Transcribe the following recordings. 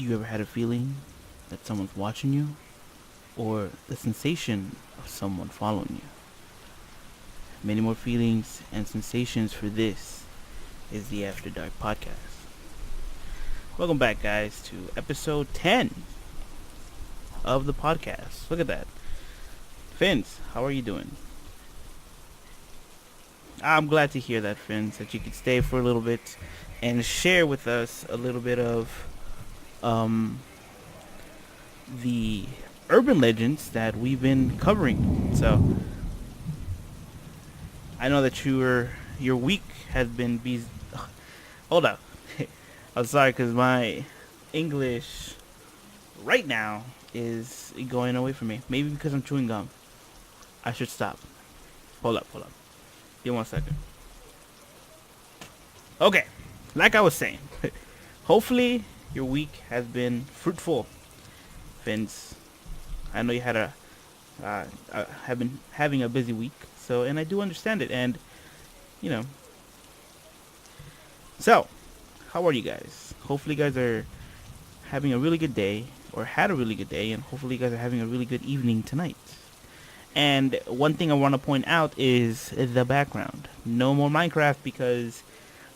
You ever had a feeling that someone's watching you? Or the sensation of someone following you? Many more feelings and sensations for this is the After Dark podcast. Welcome back, guys, to episode 10 of the podcast. Look at that. Fins, how are you doing? I'm glad to hear that, Fins, that you could stay for a little bit and share with us a little bit of um, the urban legends that we've been covering. So I know that your week has been hold up. I'm sorry because my English right now is going away from me. Maybe because I'm chewing gum. I should stop. Hold up. Give me 1 second. Okay, like I was saying, hopefully your week has been fruitful, Vince. I know you had have been having a busy week, and I do understand it, and you know. So, how are you guys? Hopefully, you guys are having a really good day, or had a really good day, and hopefully, you guys are having a really good evening tonight. And one thing I want to point out is the background. No more Minecraft because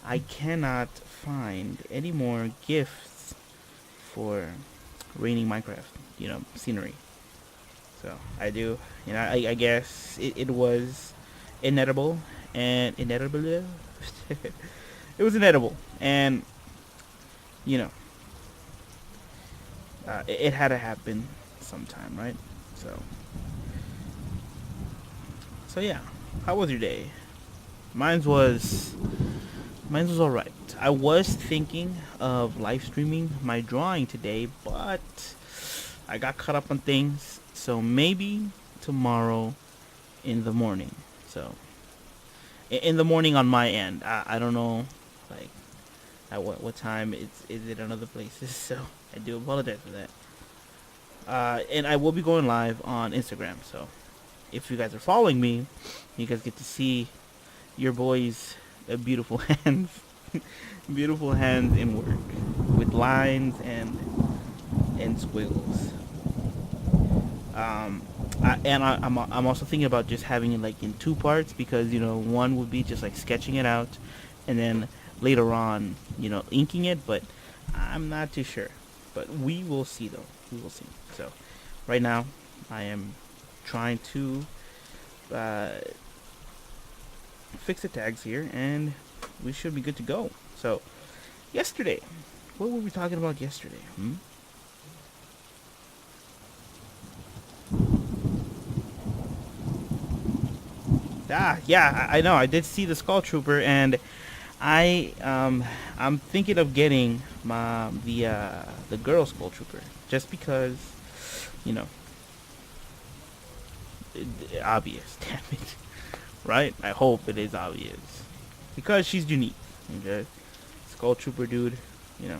I cannot find any more gifts for raining Minecraft, scenery. So I do, I guess it was inedible and inedible. It was inedible, and you know, it had to happen sometime, right? So, so yeah. How was your day? Mine was all right. I was thinking of live streaming my drawing today, but I got caught up on things. So maybe tomorrow in the morning. So in the morning on my end. I don't know, like at what time is it in other places. So I do apologize for that. And I will be going live on Instagram. So if you guys are following me, you guys get to see your boy's beautiful hands, beautiful hands in work with lines and squiggles. Um, I'm also thinking about just having it like in two parts because one would be just like sketching it out, and then later on inking it. But I'm not too sure. But we will see though. We will see. So right now I am trying to fix the tags here, and we should be good to go. So yesterday, what were we talking about yesterday? Yeah, I know. I did see the Skull Trooper, and I'm thinking of getting the girl Skull Trooper just because, you know, obvious. Damn it, right? I hope it is obvious because she's unique. Okay, Skull Trooper dude, you know,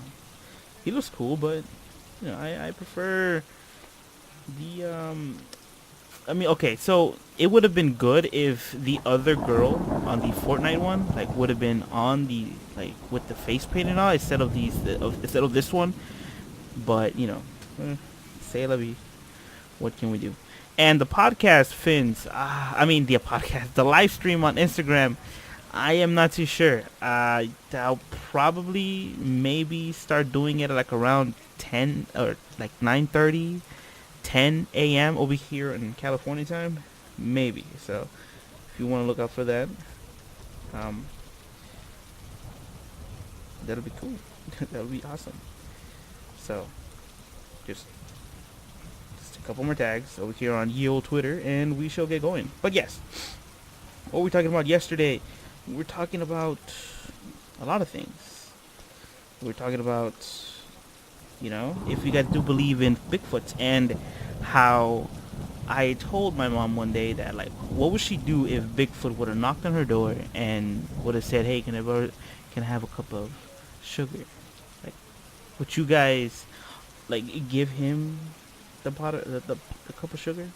he looks cool, but I prefer the. I mean, okay, so it would have been good if the other girl on the Fortnite one, like, would have been on the, like, with the face paint and all, instead of this one. But say la vie. What can we do? And the podcast, Fins. The podcast, the live stream on Instagram. I am not too sure. I'll probably maybe start doing it at like around 10 or like 9:30. 10 a.m. over here in California time, maybe. So if you want to look out for that, that'll be cool. That'll be awesome. So just a couple more tags over here on ye old Twitter, and we shall get going. But yes, what were we talking about yesterday? We were talking about a lot of things. We were talking about if you guys do believe in Bigfoots, and how I told my mom one day that, like, what would she do if Bigfoot would have knocked on her door and would have said, "Hey, can I have a cup of sugar?" Like, would you guys like give him the pot the cup of sugar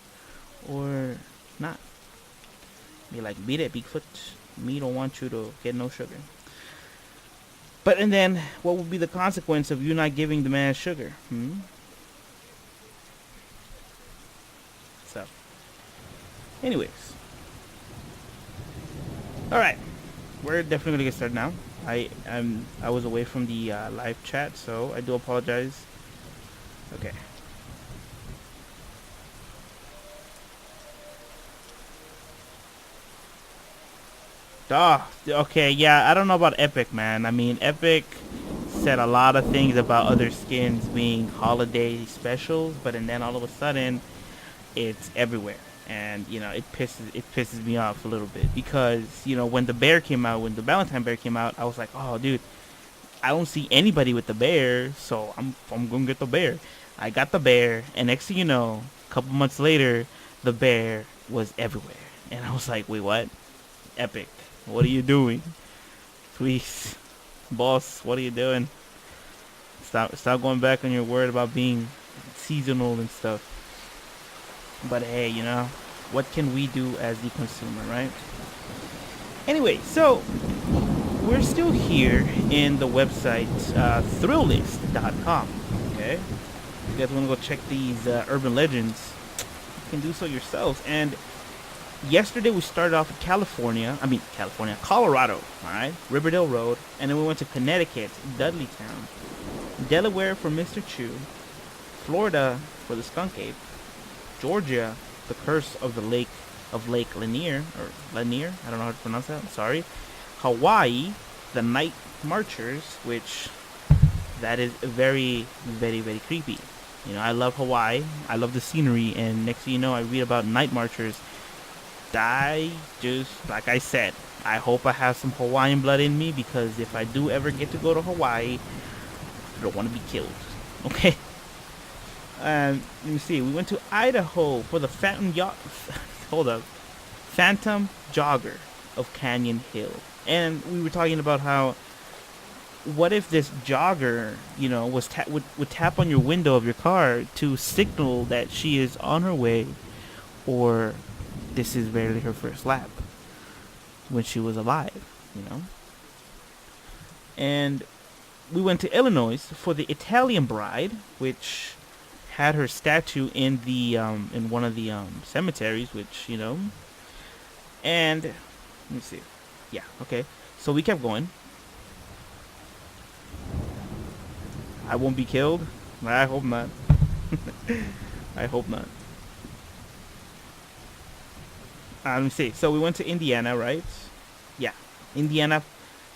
or not? Be like, beat it, Bigfoot. Me don't want you to get no sugar. But and then, what would be the consequence of you not giving the man sugar? So, anyways, all right, we're definitely gonna get started now. I was away from the live chat, so I do apologize. Okay. Okay, yeah, I don't know about Epic, man. I mean, Epic said a lot of things about other skins being holiday specials, but and then all of a sudden, it's everywhere, and it pisses me off a little bit because when the bear came out, when the Valentine bear came out, I was like, oh, dude, I don't see anybody with the bear, so I'm gonna get the bear. I got the bear, and next thing you know, a couple months later, the bear was everywhere, and I was like, wait, what? Epic, what are you doing? Please, boss, what are you doing? Stop going back on your word about being seasonal and stuff. But hey, what can we do as the consumer, right? Anyway, so we're still here in the website thrillist.com. Okay, if you guys want to go check these urban legends, you can do so yourselves. And yesterday we started off in Colorado, all right, Riverdale Road, and then we went to Connecticut, Dudleytown, Delaware for Mr. Chew, Florida for the Skunk Ape, Georgia, the curse of the Lake Lanier, I don't know how to pronounce that. I'm sorry. Hawaii, the Night Marchers, which that is very, very, very creepy. I love Hawaii. I love the scenery, and next thing you know, I read about Night Marchers. I just, like I said, I hope I have some Hawaiian blood in me, because if I do ever get to go to Hawaii, I don't want to be killed. Okay. Let me see. We went to Idaho for the Phantom Phantom Jogger of Canyon Hill, and we were talking about how, what if this jogger, would tap on your window of your car to signal that she is on her way, or this is barely her first lap when she was alive. And we went to Illinois for the Italian Bride, which had her statue in the in one of the cemeteries, which and let me see. Yeah, okay. So we kept going. I won't be killed. I hope not. I hope not. Let me see. So we went to Indiana, right? Yeah, Indiana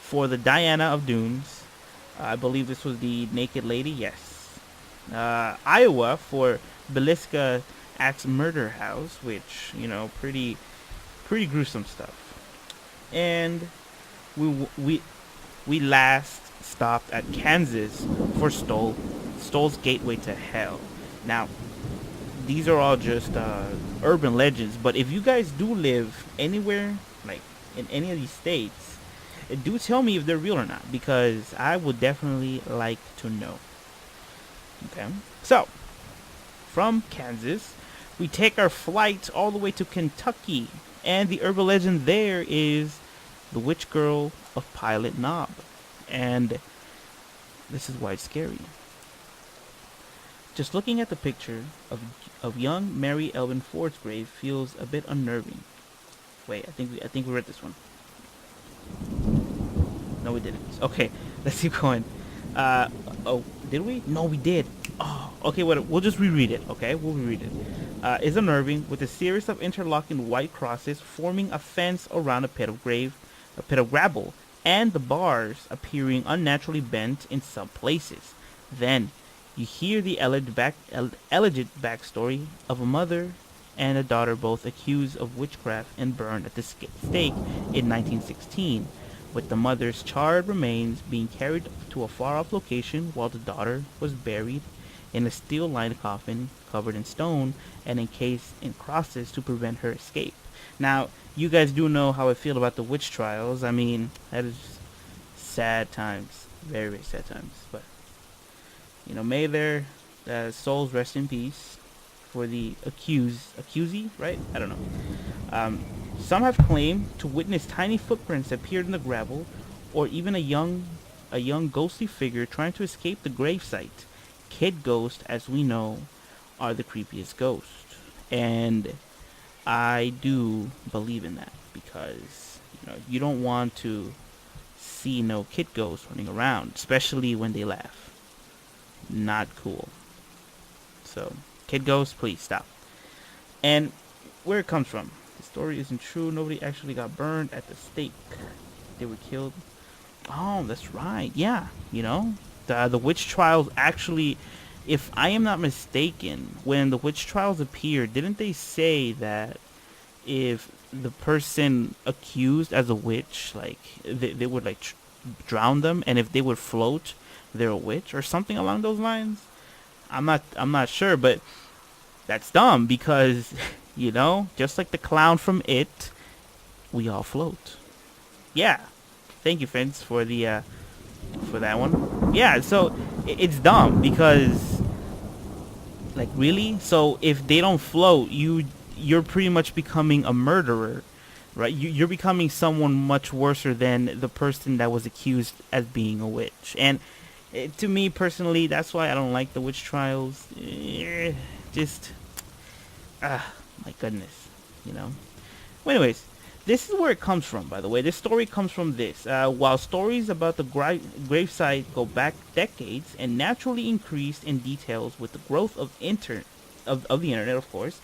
for the Diana of Dunes. I believe this was the Naked Lady. Yes. Iowa for Belisca Axe Murder House, which pretty gruesome stuff. And we last stopped at Kansas for Stoll's Gateway to Hell. Now, these are all just urban legends, but if you guys do live anywhere, like in any of these states, do tell me if they're real or not, because I would definitely like to know. Okay, so from Kansas, we take our flight all the way to Kentucky, and the urban legend there is the witch girl of Pilot Knob, and this is why it's scary. Just looking at the picture of young Mary Elvin Ford's grave feels a bit unnerving. Wait, I think we read this one. No, we didn't. Okay, let's keep going. Oh, did we? No, we did. Oh, okay, we'll just reread it, okay? We'll reread it. Is unnerving, with a series of interlocking white crosses forming a fence around a pit of gravel, and the bars appearing unnaturally bent in some places. Then, you hear the alleged backstory of a mother and a daughter both accused of witchcraft and burned at the stake in 1916, with the mother's charred remains being carried to a far-off location while the daughter was buried in a steel-lined coffin covered in stone and encased in crosses to prevent her escape. Now, you guys do know how I feel about the witch trials. I mean, that is sad times. Very, very sad times. But, may their souls rest in peace for the accusee, right? I don't know. Some have claimed to witness tiny footprints appeared in the gravel, or even a young a young ghostly figure trying to escape the gravesite. Kid ghosts, as we know, are the creepiest ghosts. And I do believe in that because, you don't want to see no kid ghosts running around, especially when they laugh. Not cool. So, kid ghosts, please stop. And where it comes from. The story isn't true. Nobody actually got burned at the stake. They were killed. Oh, that's right. Yeah, the witch trials actually, if I am not mistaken, when the witch trials appeared, didn't they say that if the person accused as a witch, like they would like drown them, and if they would float, they're a witch or something along those lines? I'm not sure, but that's dumb because just like the clown from It, we all float. Yeah. Thank you, Vince, for that one. Yeah, so it's dumb because, like, really? So if they don't float, you're pretty much becoming a murderer, right? You're becoming someone much worse than the person that was accused as being a witch. And to me personally, that's why I don't like the witch trials. Just, my goodness, Well, anyways, this is where it comes from, by the way. This story comes from this. While stories about the gravesite go back decades and naturally increased in details with the growth of the internet, of course,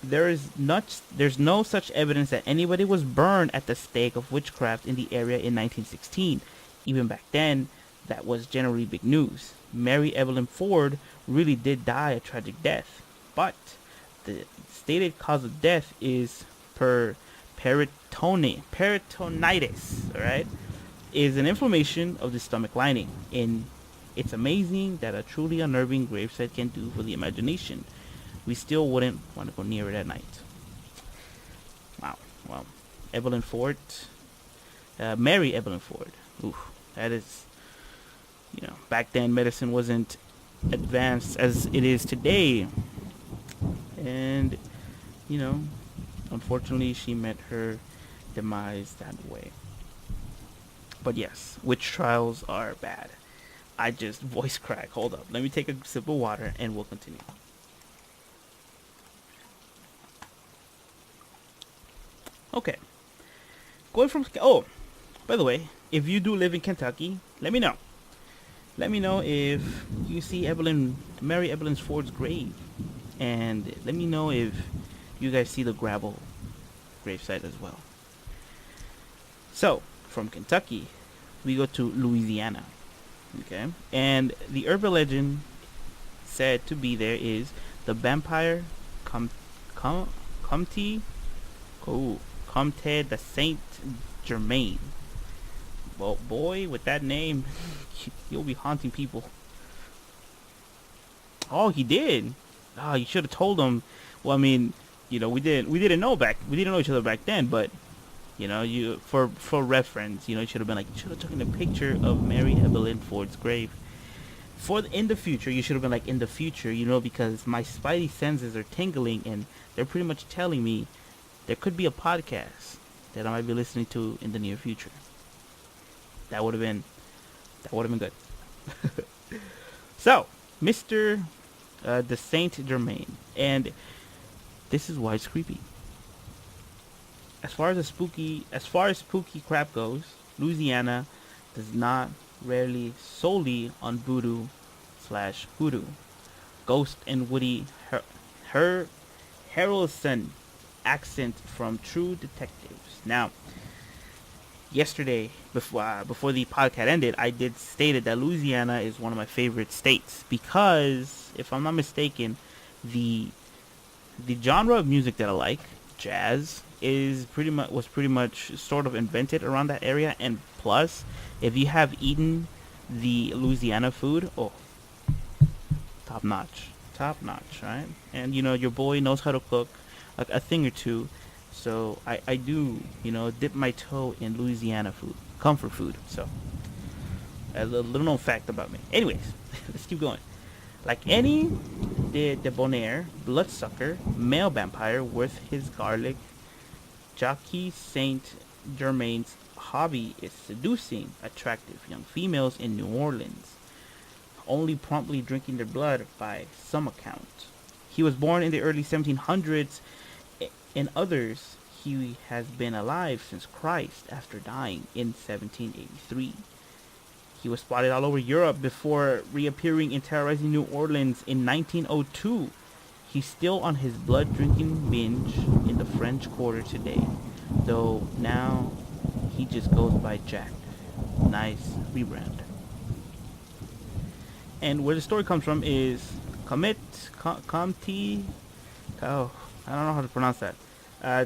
there's no such evidence that anybody was burned at the stake of witchcraft in the area in 1916. Even back then, that was generally big news. Mary Evelyn Ford really did die a tragic death, but the stated cause of death is peritonitis, all right, is an inflammation of the stomach lining. And it's amazing that a truly unnerving gravesite can do for the imagination. We still wouldn't want to go near it at night. Wow. Well, Evelyn Ford, Mary Evelyn Ford. Oof, that is, back then medicine wasn't advanced as it is today, and unfortunately, she met her demise that way. But yes, witch trials are bad. I just voice crack. Hold up. Let me take a sip of water and we'll continue. Okay. Going from... Oh, by the way, if you do live in Kentucky, let me know. Let me know if you see Mary Evelyn Ford's grave. And let me know if you guys see the gravel gravesite as well. So, from Kentucky, we go to Louisiana. Okay? And the urban legend said to be there is the vampire Comte de Saint Germain. Well, boy, with that name, you'll be haunting people. Oh, he did. Oh, you should have told him. Well, I mean, we didn't know each other back then, but you for reference, you should have been like, you should have taken a picture of Mary Evelyn Ford's grave. In the future, you should have been like, in the future, because my spidey senses are tingling and they're pretty much telling me there could be a podcast that I might be listening to in the near future. That would have been good. So, Mr. De Saint Germain, and this is why it's creepy. As far as spooky crap goes, Louisiana does not rarely solely on voodoo/hoodoo. Ghost and Woody Harrelson accent from True Detectives. Now, yesterday, before the podcast ended, I did stated that Louisiana is one of my favorite states because, if I'm not mistaken, the genre of music that I like, jazz, was pretty much sort of invented around that area. And plus, if you have eaten the Louisiana food, oh, top notch, right? And your boy knows how to cook a thing or two, so I do dip my toe in Louisiana food, comfort food. So a little known fact about me. Anyways, let's keep going. Like any debonair bloodsucker male vampire worth his garlic, Jacques Saint Germain's hobby is seducing attractive young females in New Orleans, only promptly drinking their blood by some account. He was born in the early 1700s. In others, he has been alive since Christ after dying in 1783. He was spotted all over Europe before reappearing and terrorizing New Orleans in 1902. He's still on his blood drinking binge in the French Quarter today, though now he just goes by Jack. Nice rebrand. And where the story comes from is Comte. Oh, I don't know how to pronounce that.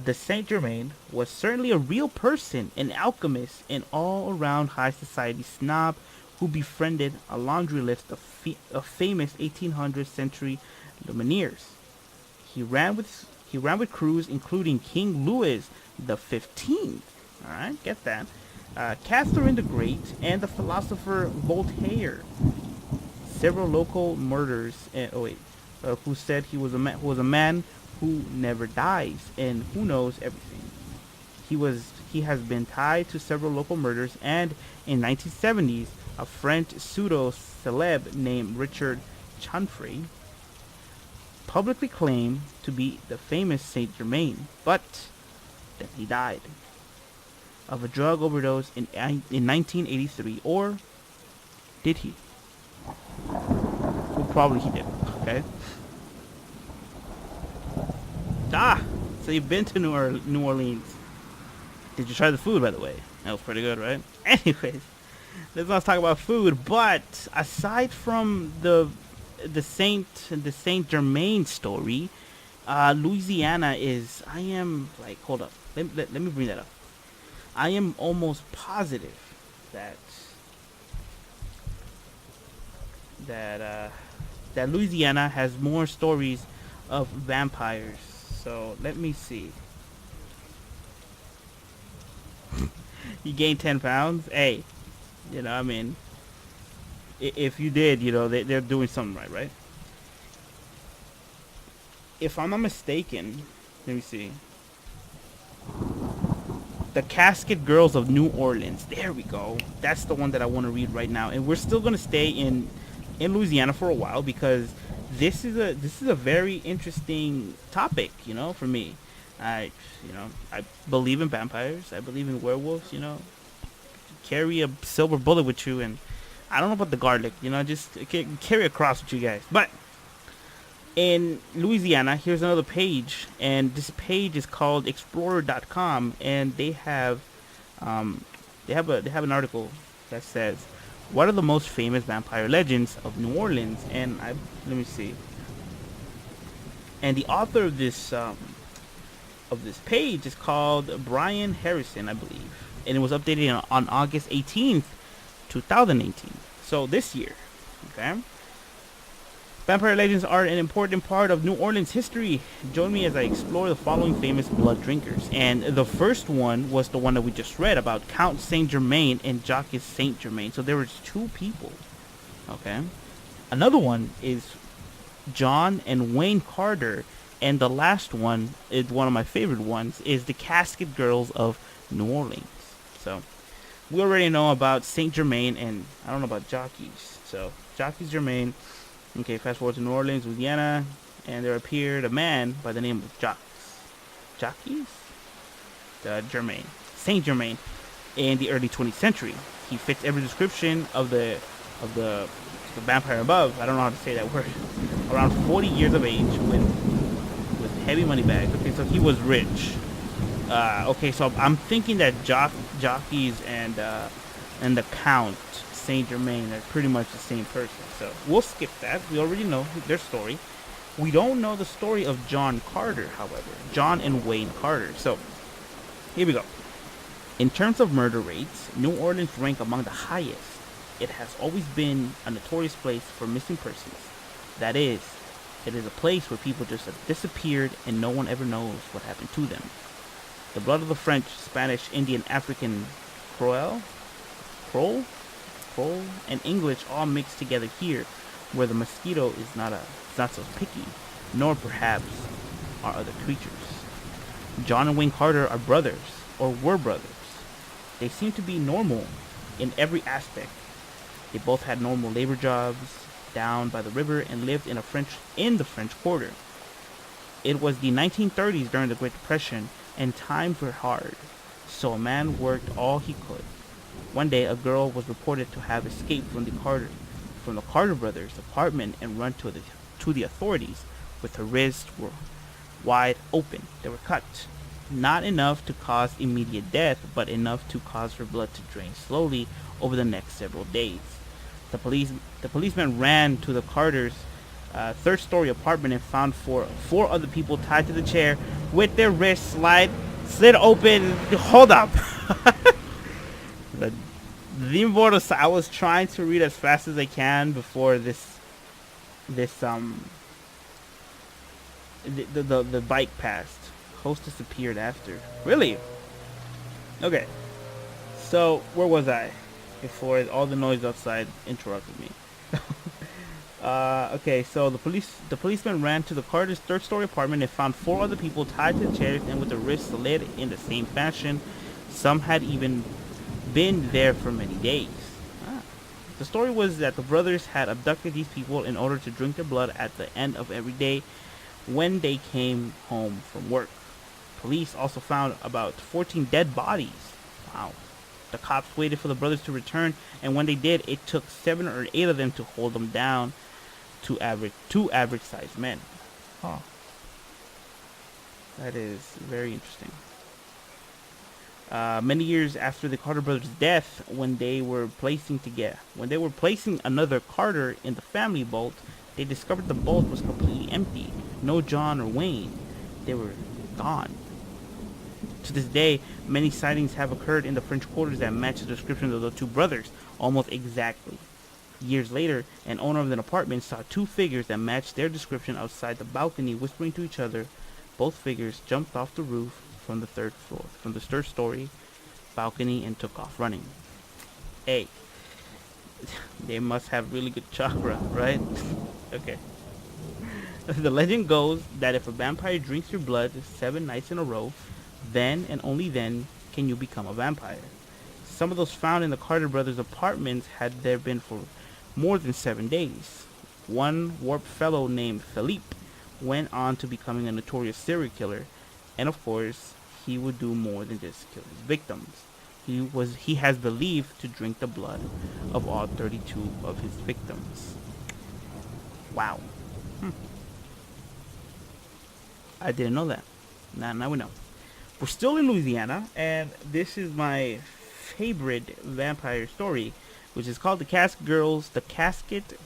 The Saint Germain was certainly a real person, an alchemist, an all-around high society snob who befriended a laundry list of famous 1800th century lumineers. He ran with crews including King Louis the 15th. All right, get that. Catherine the Great and the philosopher Voltaire. Several local murders. Who said he was a man who never dies and who knows everything. He has been tied to several local murders, and in 1970s a French pseudo celeb named Richard Chanfrey publicly claimed to be the famous Saint Germain, but then he died of a drug overdose in 1983, or did he? Well, probably he did. Okay. So you've been to New Orleans. Did you try the food, by the way? That was pretty good, right? Anyways, let's not talk about food. But aside from the Saint Germain story, Louisiana is. I am like, hold up. Let me bring that up. I am almost positive that that Louisiana has more stories of vampires. So let me see. You gained 10 pounds. Hey, I mean, if you did, they're doing something right? If I'm not mistaken, let me see. The Casket Girls of New Orleans. There we go. That's the one that I want to read right now. And we're still going to stay in Louisiana for a while because this is a very interesting topic, for me. I believe in vampires. I believe in werewolves, Carry a silver bullet with you, and I don't know about the garlic, just carry a cross with you guys. But in Louisiana, here's another page, and this page is called explorer.com, and they have an article that says, what are the most famous vampire legends of New Orleans? And let me see. And the author of this page is called Brian Harrison, I believe, and it was updated on August 18th, 2018. So this year, okay. Vampire legends are an important part of New Orleans history. Join me as I explore the following famous blood drinkers. And the first one was the one that we just read about, Count Saint Germain and Jacques Saint Germain. So there was two people. Okay. Another one is John and Wayne Carter. And the last one is one of my favorite ones, is the Casket Girls of New Orleans. So we already know about Saint Germain, and I don't know about Jacques. So Jacques Germain. Okay, fast forward to New Orleans, Louisiana, and there appeared a man by the name of Jacques Germain, Saint Germain, in the early 20th century. He fits every description of the vampire above. I don't know how to say that word. Around 40 years of age with heavy money bags. Okay, so he was rich. Okay, so I'm thinking that Jacques and the Count Saint Germain are pretty much the same person. So we'll skip that. We already know their story. We don't know the story of John Carter, however. John and Wayne Carter. So here we go. In terms of murder rates, New Orleans rank among the highest. It has always been a notorious place for missing persons. That is, it is a place where people just have disappeared and no one ever knows what happened to them. The blood of the French, Spanish, Indian, African, Creole, and English all mixed together here, where the mosquito is not so picky, nor perhaps are other creatures. John and Wayne Carter are brothers, or were brothers. They seemed to be normal in every aspect. They both had normal labor jobs down by the river and lived in the French Quarter. It was the 1930s during the Great Depression, and times were hard, so a man worked all he could. One day, a girl was reported to have escaped from the Carter brothers' apartment and run to the authorities with her wrists were wide open. They were cut, not enough to cause immediate death, but enough to cause her blood to drain slowly over the next several days. The policeman ran to the Carters' third-story apartment and found four other people tied to the chair with their wrists slid open. Hold up. the the immortal. I was trying to read as fast as I can before this the bike passed. Hostess appeared after. Really? Okay. So where was I before all the noise outside interrupted me? Okay, so the policeman ran to the Carter's third-story apartment and found four other people tied to the chairs and with their wrists slid in the same fashion. Some had even been there for many days. Ah. The story was that the brothers had abducted these people in order to drink their blood at the end of every day when they came home from work. Police also found about 14 dead bodies. Wow. The cops waited for the brothers to return, and when they did, it took 7 or 8 of them to hold them down to two average-sized men. Huh. That is very interesting. Many years after the Carter brothers' death, when they were placing another Carter in the family vault, they discovered the vault was completely empty. No John or Wayne. They were gone. To this day, many sightings have occurred in the French quarters that match the description of the two brothers almost exactly. Years later, an owner of an apartment saw two figures that matched their description outside the balcony whispering to each other. Both figures jumped off the roof from the third story balcony and took off running. Hey, they must have really good chakra, right? Okay. The legend goes that if a vampire drinks your blood 7 nights in a row, then and only then can you become a vampire. Some of those found in the Carter brothers' apartments had there been for more than 7 days. One warped fellow named Philippe went on to becoming a notorious serial killer, and of course, he would do more than just kill his victims. He has believed to drink the blood of all 32 of his victims. Wow. I didn't know that. Now we know. We're still in Louisiana, and this is my favorite vampire story, which is called the Casket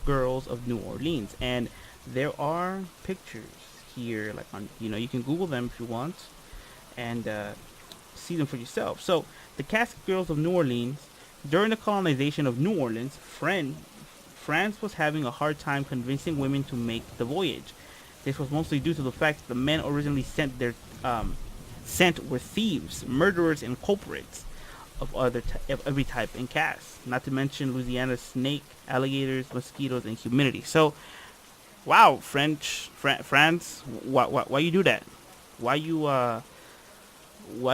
Girls of New Orleans. And there are pictures here, like on, you can Google them if you want, and see them for yourself. So, the Casket Girls of New Orleans. During the colonization of New Orleans, France was having a hard time convincing women to make the voyage. This was mostly due to the fact that the men originally sent were thieves, murderers, and culprits of every type and caste. Not to mention Louisiana's snake, alligators, mosquitoes, and humidity. So, wow, France, why you do that? Why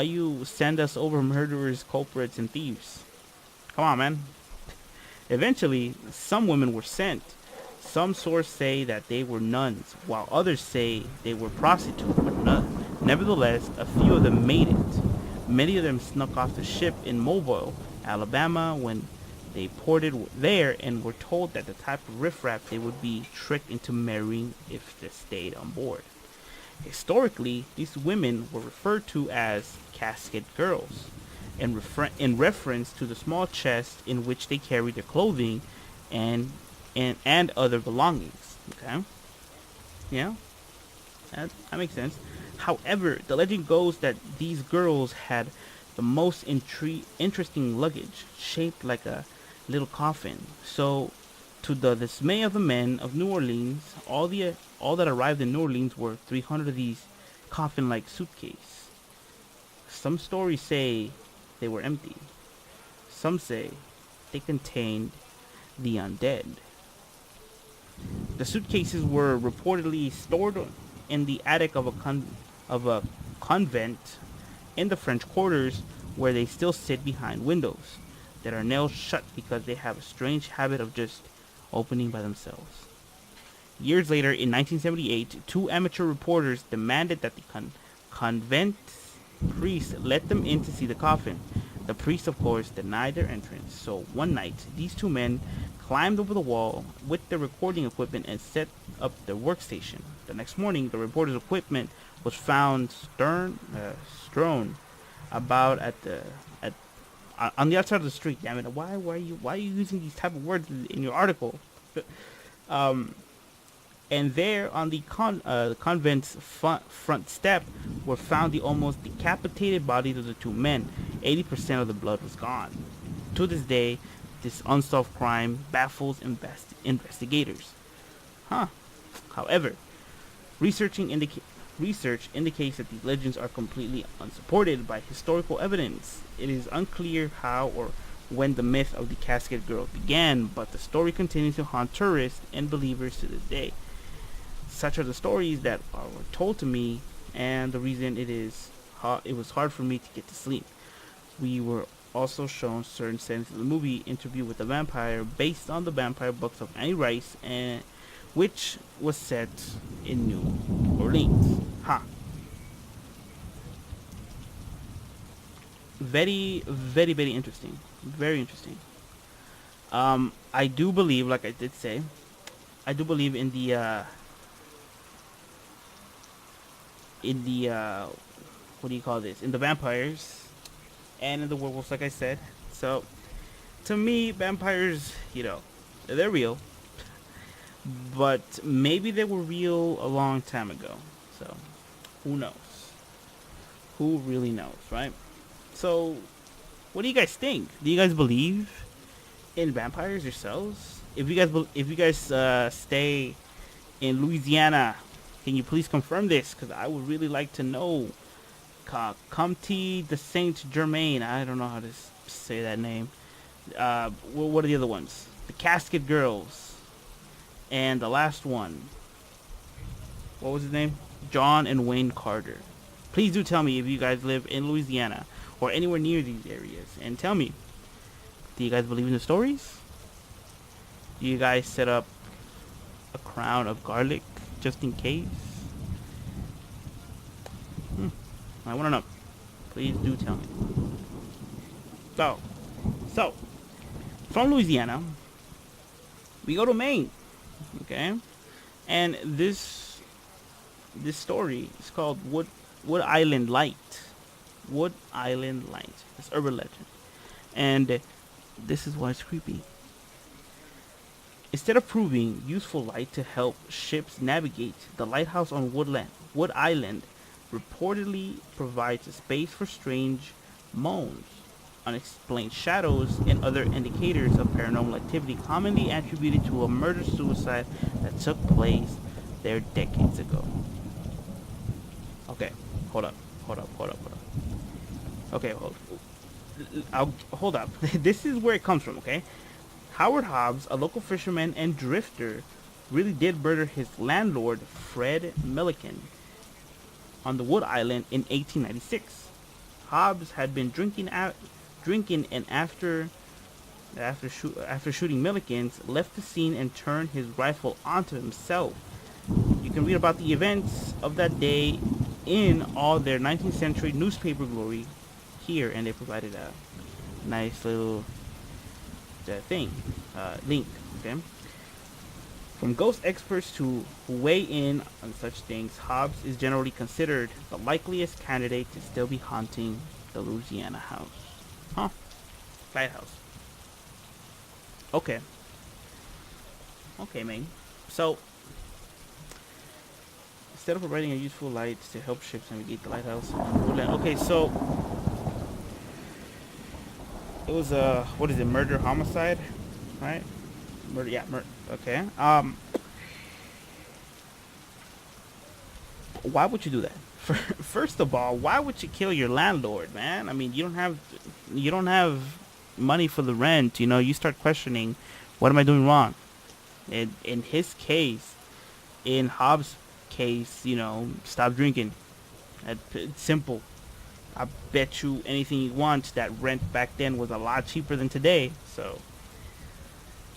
you send us over murderers, culprits, and thieves? Come on, man. Eventually, some women were sent. Some sources say that they were nuns, while others say they were prostitutes, but nevertheless, a few of them made it. Many of them snuck off the ship in Mobile, Alabama, when they ported there and were told that the type of riffraff they would be tricked into marrying if they stayed on board. Historically, these women were referred to as casket girls, in reference to the small chest in which they carried their clothing and other belongings. Okay? Yeah? That makes sense. However, the legend goes that these girls had the most interesting luggage, shaped like a little coffin. So, to the dismay of the men of New Orleans, all that arrived in New Orleans were 300 of these coffin-like suitcases. Some stories say they were empty. Some say they contained the undead. The suitcases were reportedly stored in the attic of a convent in the French quarters, where they still sit behind windows that are nailed shut because they have a strange habit of just opening by themselves. Years later, in 1978, two amateur reporters demanded that the convent priest let them in to see the coffin. The priest, of course, denied their entrance. So one night, these two men climbed over the wall with their recording equipment and set up their workstation. The next morning, the reporter's equipment was found strewn about at on the outside of the street. Damn it! Why are you using these type of words in your article? um, and there on the convent's front step were found the almost decapitated bodies of the two men. 80% of the blood was gone. To this day, this unsolved crime baffles investigators. Huh. However, research indicates that these legends are completely unsupported by historical evidence. It is unclear how or when the myth of the casket girl began, but the story continues to haunt tourists and believers to this day. Such are the stories that were told to me, and the reason it was hard for me to get to sleep. We were also shown certain scenes of the movie Interview with the Vampire, based on the vampire books of Annie Rice, and which was set in New Orleans. Huh. Very, very, very interesting. Very interesting. I do believe, like I did say, I do believe in the what do you call this? In the vampires and in the werewolves, like I said. So, to me, vampires, they're real, but maybe they were real a long time ago. So, who knows? Who really knows, right? So, what do you guys think? Do you guys believe in vampires yourselves? If you guys stay in Louisiana, can you please confirm this? Because I would really like to know. Comte de Saint Germain. I don't know how to say that name. What are the other ones? The Casket Girls, and the last one. What was his name? John and Wayne Carter. Please do tell me if you guys live in Louisiana or anywhere near these areas, and tell me, do you guys believe in the stories? Do you guys set up a crown of garlic just in case? I want to know. Please do tell me. So, from Louisiana, we go to Maine, okay? And this story is called Wood Island Light. Wood Island Light. It's urban legend, and this is why it's creepy. Instead of proving useful light to help ships navigate, the lighthouse on Wood Island reportedly provides a space for strange moans, unexplained shadows, and other indicators of paranormal activity commonly attributed to a murder-suicide that took place there decades ago. Okay, hold up. Okay, hold up. This is where it comes from, okay? Howard Hobbs, a local fisherman and drifter, really did murder his landlord, Fred Milliken, on the Wood Island in 1896. Hobbs had been drinking, and after shooting Milliken's, left the scene and turned his rifle onto himself. You can read about the events of that day in all their 19th century newspaper glory here, and they provided a nice little link. Okay. From ghost experts who weigh in on such things, Hobbs is generally considered the likeliest candidate to still be haunting the Louisiana house. Huh. Lighthouse. Okay. Okay, man. So, instead of providing a useful light to help ships navigate the lighthouse, okay, so it was what is it, murder homicide, right? Murder, yeah, okay. Why would you do that? First of all, why would you kill your landlord, man? I mean, you don't have money for the rent. You start questioning, what am I doing wrong? In his case, in Hobbs' case, stop drinking. It's simple. I bet you anything you want that rent back then was a lot cheaper than today. So,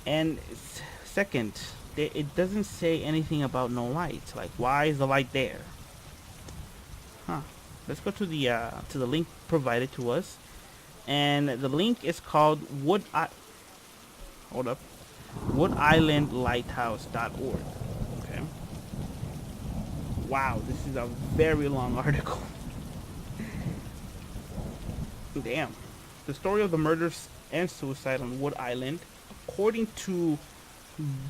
and second, it doesn't say anything about no light. Like, why is the light there? Huh? Let's go to the link provided to us, and the link is called hold up, woodislandlighthouse.org. Okay. Wow, this is a very long article. Damn. The story of the murders and suicide on Wood Island, according to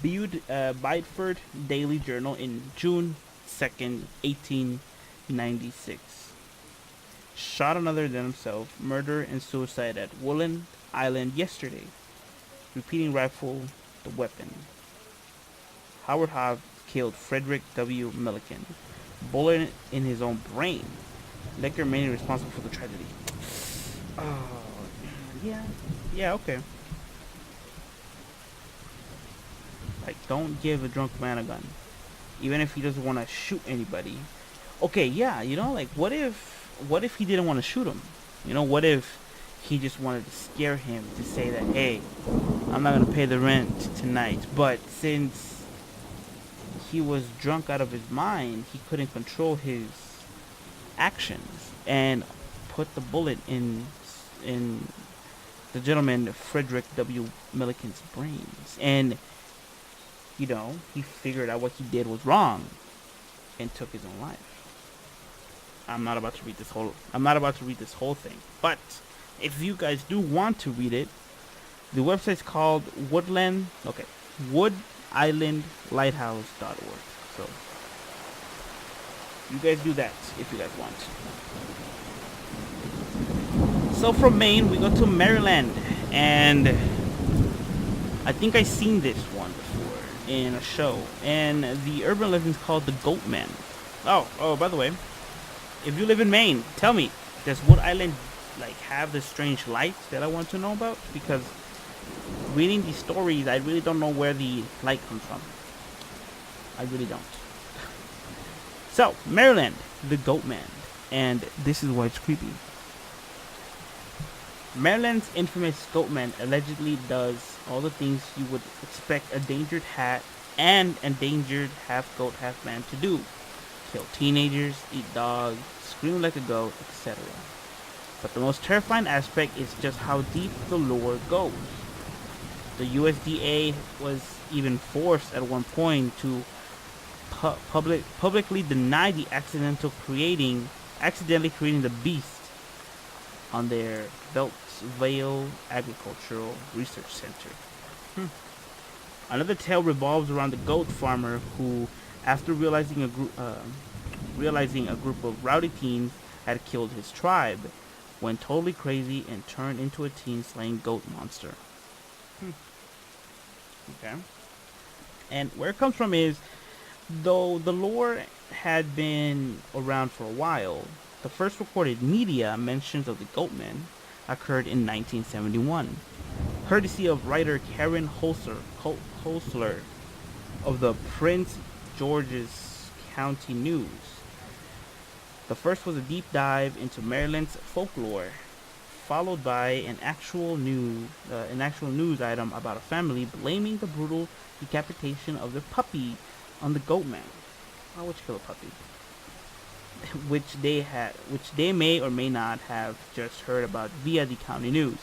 Bideford Daily Journal in June 2nd, 1896. Shot another than himself, murder and suicide at Woodland Island yesterday. Repeating rifle, the weapon. Howard Hobbs killed Frederick W. Milliken. Bullet in his own brain. Liquor mainly responsible for the tragedy. Oh, yeah. Yeah, okay. Like, don't give a drunk man a gun. Even if he doesn't want to shoot anybody. Okay, yeah, like, what if he didn't want to shoot him? What if he just wanted to scare him to say that, hey, I'm not going to pay the rent tonight. But since he was drunk out of his mind, he couldn't control his actions and put the bullet in the gentleman Frederick W. Milliken's brains. And, he figured out what he did was wrong and took his own life. I'm not about to read this whole thing. But if you guys do want to read it, the website's called woodislandlighthouse.org. So you guys do that if you guys want. So from Maine, we go to Maryland, and I think I've seen this one before in a show, and the urban legend is called the Goat Man. Oh, by the way, if you live in Maine, tell me, does Wood Island have this strange light that I want to know about? Because reading these stories, I really don't know where the light comes from. I really don't. So, Maryland, the Goat Man, and this is why it's creepy. Maryland's infamous Goatman allegedly does all the things you would expect a endangered half-goat, half-man to do. Kill teenagers, eat dogs, scream like a goat, etc. But the most terrifying aspect is just how deep the lore goes. The USDA was even forced at one point to publicly deny the accidentally creating the beast on their Beltsville Agricultural Research Center. Another tale revolves around the goat farmer who, after realizing a group of rowdy teens had killed his tribe, went totally crazy and turned into a teen-slaying goat monster. Okay. And where it comes from is, though the lore had been around for a while, the first recorded media mentions of the Goatman occurred in 1971, courtesy of writer Karen Holsler of the Prince George's County News. The first was a deep dive into Maryland's folklore, followed by an actual news item about a family blaming the brutal decapitation of their puppy on the Goatman. Why would you kill a puppy? Which they may or may not have just heard about via the county news.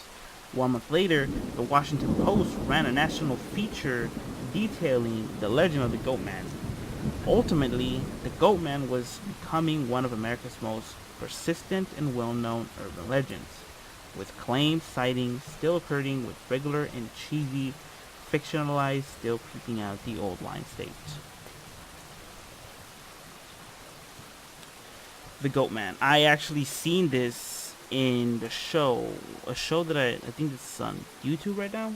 1 month later, the Washington Post ran a national feature detailing the legend of the Goatman. Ultimately, the Goatman was becoming one of America's most persistent and well-known urban legends, with claimed sightings still occurring with regular and cheesy fictionalized still creeping out the old line state. The Goatman. I actually seen this in a show that I think it's on YouTube right now.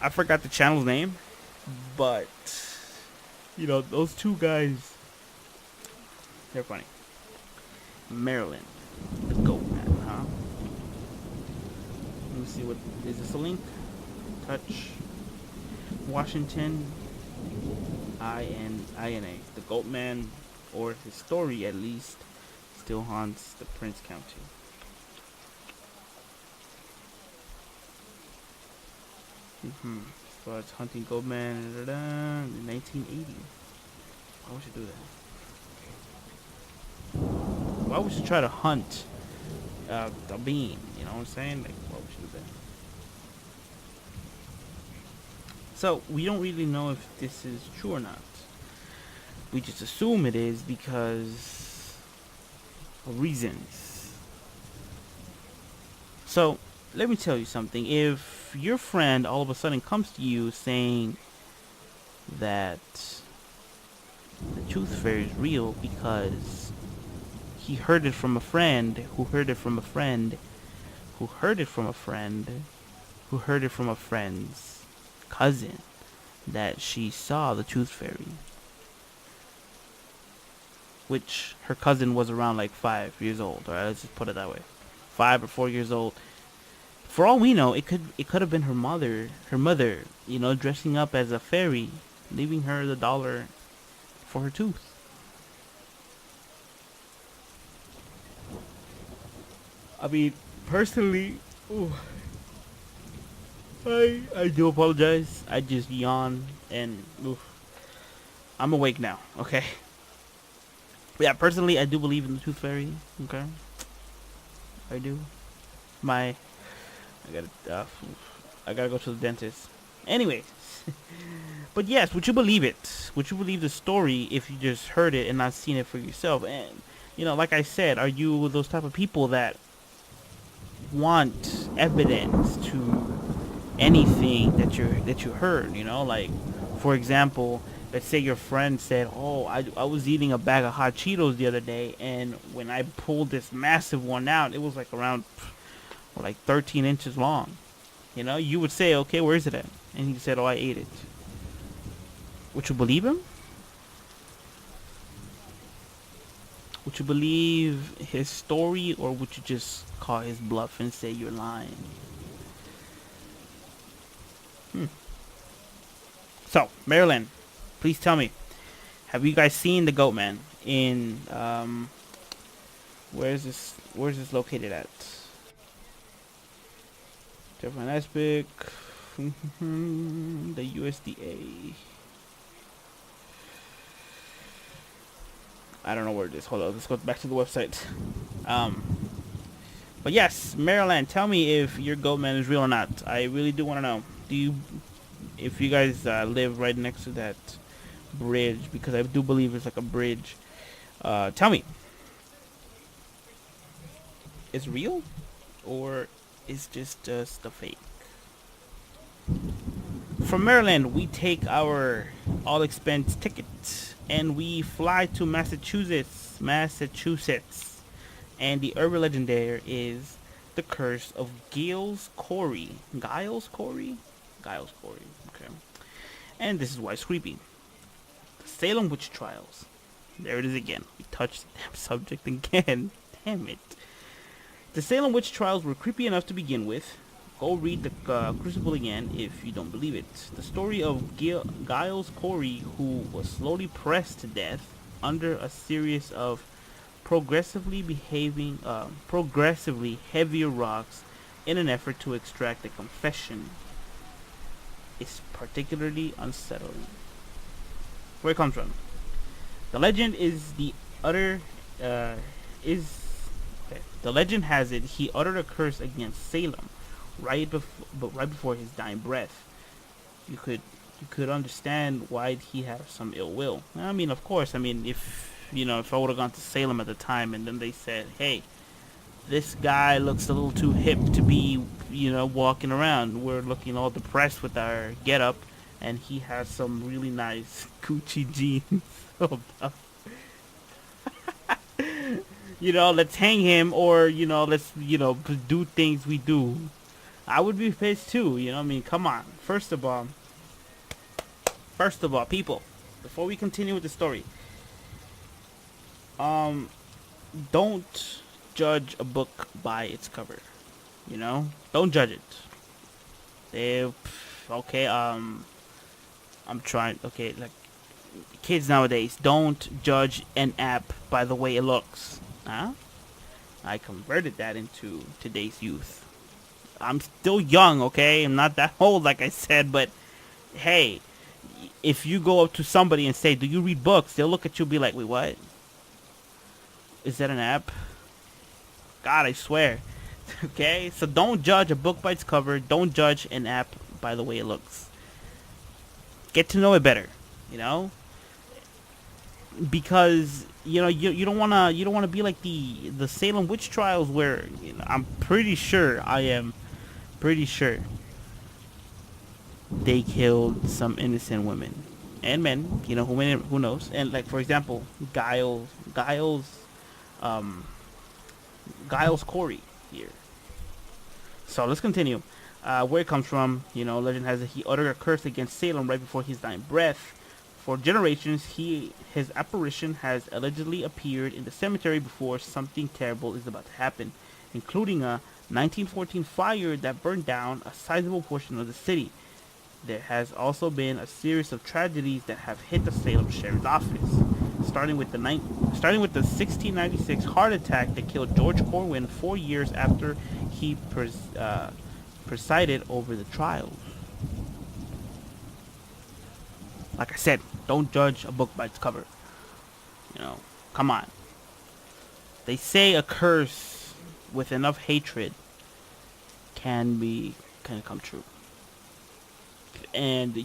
I forgot the channel's name, but those two guys, they're funny. Maryland, the Goatman, huh? Let me see, what is this, a link? Touch Washington, INA, the Goatman, or his story at least, still haunts the Prince County. Mm-hmm. So it's hunting Goldman in 1980. Why would you do that? Why would you try to hunt the bean? You know what I'm saying? Like, why would you do that? So we don't really know if this is true or not. We just assume it is because of reasons. So let me tell you something. If your friend all of a sudden comes to you saying that the tooth fairy is real because he heard it from a friend who heard it from a friend who heard it from a friend who heard it from a friend's cousin that she saw the tooth fairy, which her cousin was around like 5 years old. All right, let's just put it that way, 5 or 4 years old. For all we know, it could have been her mother, dressing up as a fairy, leaving her the dollar for her tooth. I mean, personally, ooh, I do apologize. I just yawned and oof, I'm awake now. Okay. Yeah, personally, I do believe in the tooth fairy. Okay, I do. My I gotta go to the dentist. Anyway, but yes, would you believe it? Would you believe the story if you just heard it and not seen it for yourself? And like I said, are you those type of people that want evidence to anything that you heard? Like, for example, let's say your friend said, "Oh, I was eating a bag of hot Cheetos the other day, and when I pulled this massive one out, it was like around like 13 inches long." You would say, "Okay, where is it at?" And he said, "Oh, I ate it." Would you believe him? Would you believe his story, or would you just call his bluff and say you're lying? Hmm. So, Maryland, please tell me, have you guys seen the Goat Man in where's this located at? Different aspect. The USDA. I don't know where it is. Hold on, let's go back to the website. But yes, Maryland, tell me if your goat man is real or not. I really do want to know. If you guys live right next to that bridge, because I do believe it's like a bridge. Tell me, is real, or is just a fake? From Maryland, we take our all expense ticket and we fly to Massachusetts. And the urban legend there is the curse of Giles Corey. Giles Corey? Giles Corey, okay. And this is why it's creepy. The Salem Witch Trials. There it is again. We touched the damn subject again. Damn it. The Salem Witch Trials were creepy enough to begin with. Go read the Crucible again if you don't believe it. The story of Giles Corey, who was slowly pressed to death under a series of progressively heavier rocks in an effort to extract a confession, is particularly unsettling. Where it comes from? The legend is the legend has it he uttered a curse against Salem right before his dying breath. You could understand why he had some ill will. I mean, of course. I mean, if I would have gone to Salem at the time and then they said, "Hey, this guy looks a little too hip to be, walking around. We're looking all depressed with our getup, and he has some really nice Gucci jeans." Let's hang him, or let's do things we do. I would be pissed too. I mean, come on. First of all, people, before we continue with the story, don't judge a book by its cover. Don't judge it. Okay. I'm trying. Okay, like kids nowadays, don't judge an app by the way it looks. Huh? I converted that into today's youth. I'm still young, okay? I'm not that old, like I said, but hey, if you go up to somebody and say, "Do you read books?" They'll look at you and be like, "Wait, what? Is that an app?" God, I swear. Okay? So don't judge a book by its cover. Don't judge an app by the way it looks. Get to know it better, you know? Because you don't wanna be like the Salem witch trials where I'm pretty sure I am pretty sure they killed some innocent women and men. Who knows? And like for example, um, Giles Corey here. So let's continue. Where it comes from, legend has it he uttered a curse against Salem right before his dying breath. For generations, his apparition has allegedly appeared in the cemetery before something terrible is about to happen, including a 1914 fire that burned down a sizable portion of the city. There has also been a series of tragedies that have hit the Salem Sheriff's Office, starting with the 1696 heart attack that killed George Corwin 4 years after he presided over the trials. Like I said, don't judge a book by its cover. Come on. They say a curse with enough hatred can come true. And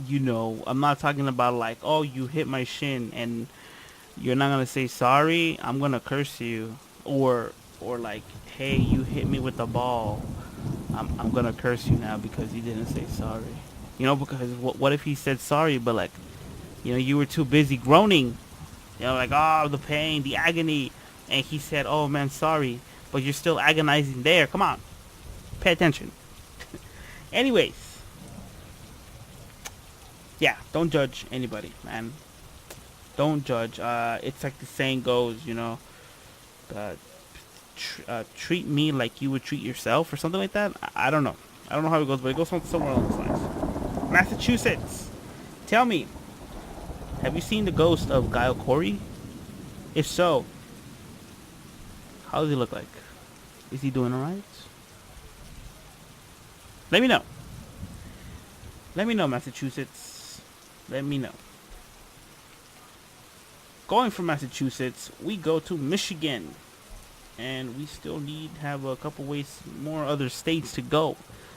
I'm not talking about like, oh, you hit my shin and you're not gonna say sorry. I'm gonna curse you, or like, hey, you hit me with the ball. I'm gonna curse you now because you didn't say sorry. Because what if he said sorry, but like, you were too busy groaning, like, oh, the pain, the agony, and he said, oh man, sorry, but you're still agonizing there. Come on, pay attention. Anyways, yeah, don't judge anybody, man. Don't judge. It's like the saying goes, uh, treat me like you would treat yourself or something like that. I don't know. I don't know how it goes, but it goes somewhere along those lines. Massachusetts. Tell me, have you seen the ghost of Guile Corey? If so, how does he look like? Is he doing alright? Let me know. Let me know, Massachusetts. Let me know. Going from Massachusetts, we go to Michigan. And we still need have a couple more other states to go.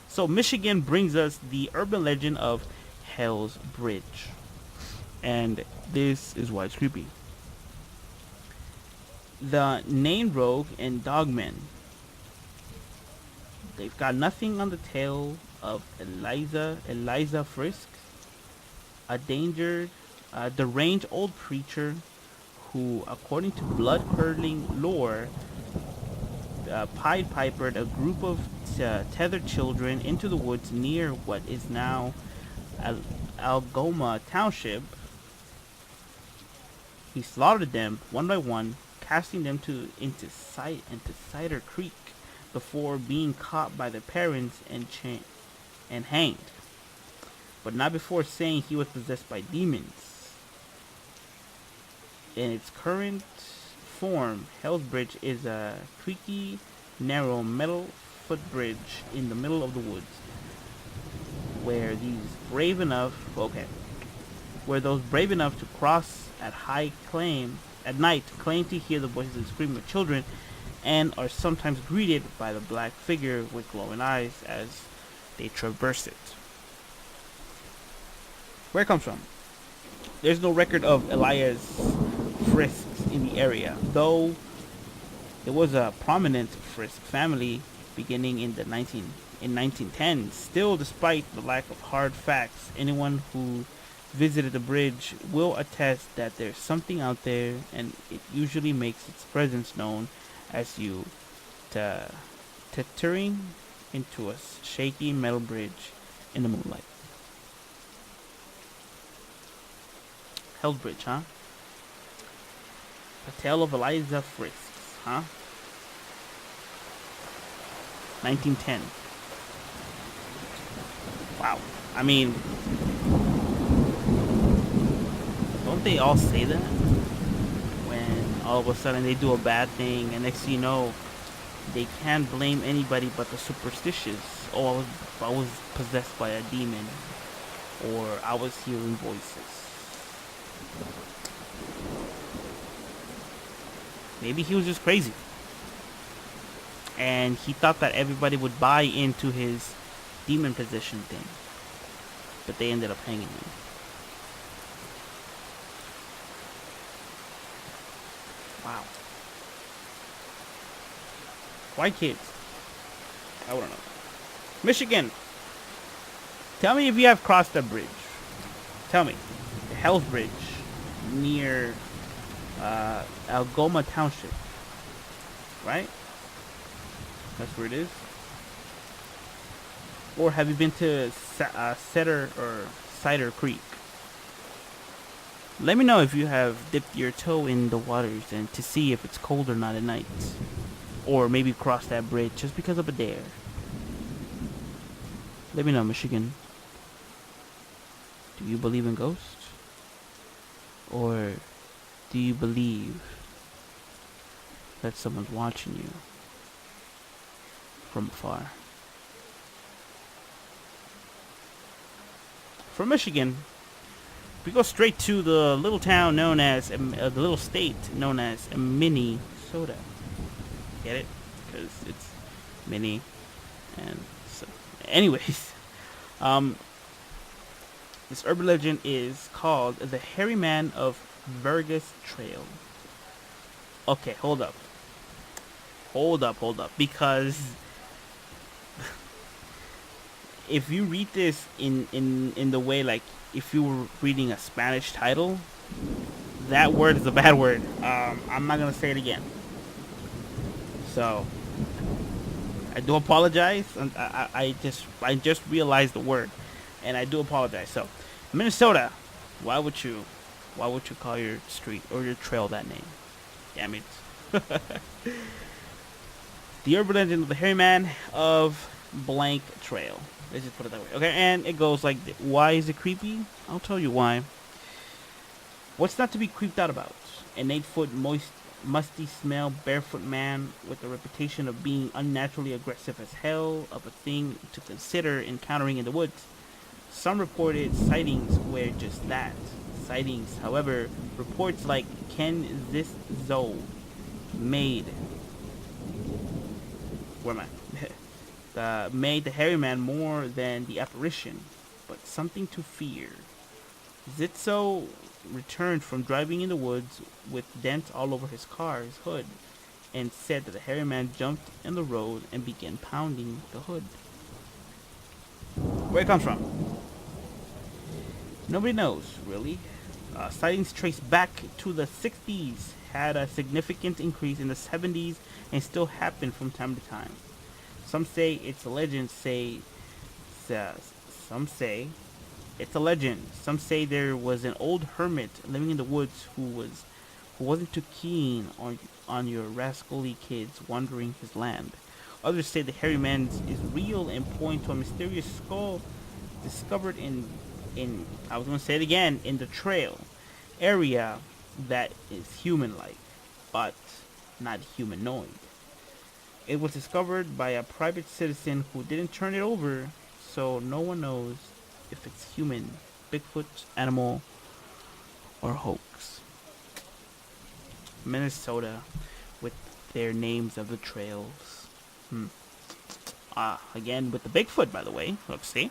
So Michigan brings us the urban legend of Hell's Bridge. And this is why it's creepy. The Nain Rogue and Dogmen. They've got nothing on the tail of Eliza Frisk, a deranged old preacher who, according to blood-curdling lore, Pied Pipered a group of tethered children into the woods near what is now Algoma Township. He slaughtered them one by one, casting them into Cider Creek before being caught by their parents and hanged, but not before saying he was possessed by demons. In its current form, Hell's Bridge is a creaky, narrow metal footbridge in the middle of the woods, where those brave enough to cross at night claim to hear the voices and screaming of children, and are sometimes greeted by the black figure with glowing eyes as they traverse it. Where it comes from? There's no record of Elias Frisks in the area, though there was a prominent Frisk family beginning in 1910. Still, despite the lack of hard facts, anyone who visited the bridge will attest that there's something out there, and it usually makes its presence known as you teetering into a shaky metal bridge in the moonlight. Hell's Bridge, huh? A tale of Eliza Frisks, huh? 1910. Wow. I mean, don't they all say that when all of a sudden they do a bad thing, and next thing you know, they can't blame anybody but the superstitious. Oh, I was possessed by a demon, or I was hearing voices. Maybe he was just crazy, and he thought that everybody would buy into his demon possession thing, but they ended up hanging him. Wow. Why kids? I wouldn't know. Michigan. Tell me if you have crossed that bridge. Tell me. The Hell's Bridge near Algoma Township. Right? That's where it is. Or have you been to Cider or Cider Creek? Let me know if you have dipped your toe in the waters and to see if it's cold or not at night. Or maybe cross that bridge just because of a dare. Let me know, Michigan. Do you believe in ghosts? Or do you believe that someone's watching you from afar? From Michigan, we go straight to the little town known as, the little state known as Minnesota. Get it? Because it's mini, and so. Anyways, this urban legend is called the Hairy Man of Vergas Trail. Okay, hold up, because if you read this in the way like if you were reading a Spanish title, that word is a bad word. I'm not gonna say it again. So I do apologize. I just realized the word, and I do apologize. So Minnesota, why would you call your street or your trail that name? Damn it. The urban legend of the Hairy Man of blank trail. Let's just put it that way. Okay, and it goes like, why is it creepy? I'll tell you why. What's not to be creeped out about? An 8-foot musty smell, barefoot man with a reputation of being unnaturally aggressive as hell, of a thing to consider encountering in the woods. Some reported sightings were just that. Sightings, however, reports like Ken This Zoe made. Where am I? Made the hairy man more than the apparition, but something to fear. Zitzo returned from driving in the woods with dents all over his car's hood and said that the hairy man jumped in the road and began pounding the hood. Where it comes from? Nobody knows, really. Sightings trace back to the 60s, had a significant increase in the 70s, and still happen from time to time. Some say it's a legend. Some say it's a legend. Some say there was an old hermit living in the woods who wasn't too keen on your rascally kids wandering his land. Others say the hairy man is real and point to a mysterious skull discovered in I was gonna say it again, in the trail area that is human-like, but not humanoid. It was discovered by a private citizen who didn't turn it over, so no one knows if it's human, Bigfoot, animal, or hoax. Minnesota, with their names of the trails. Again with the Bigfoot, by the way. Let's see.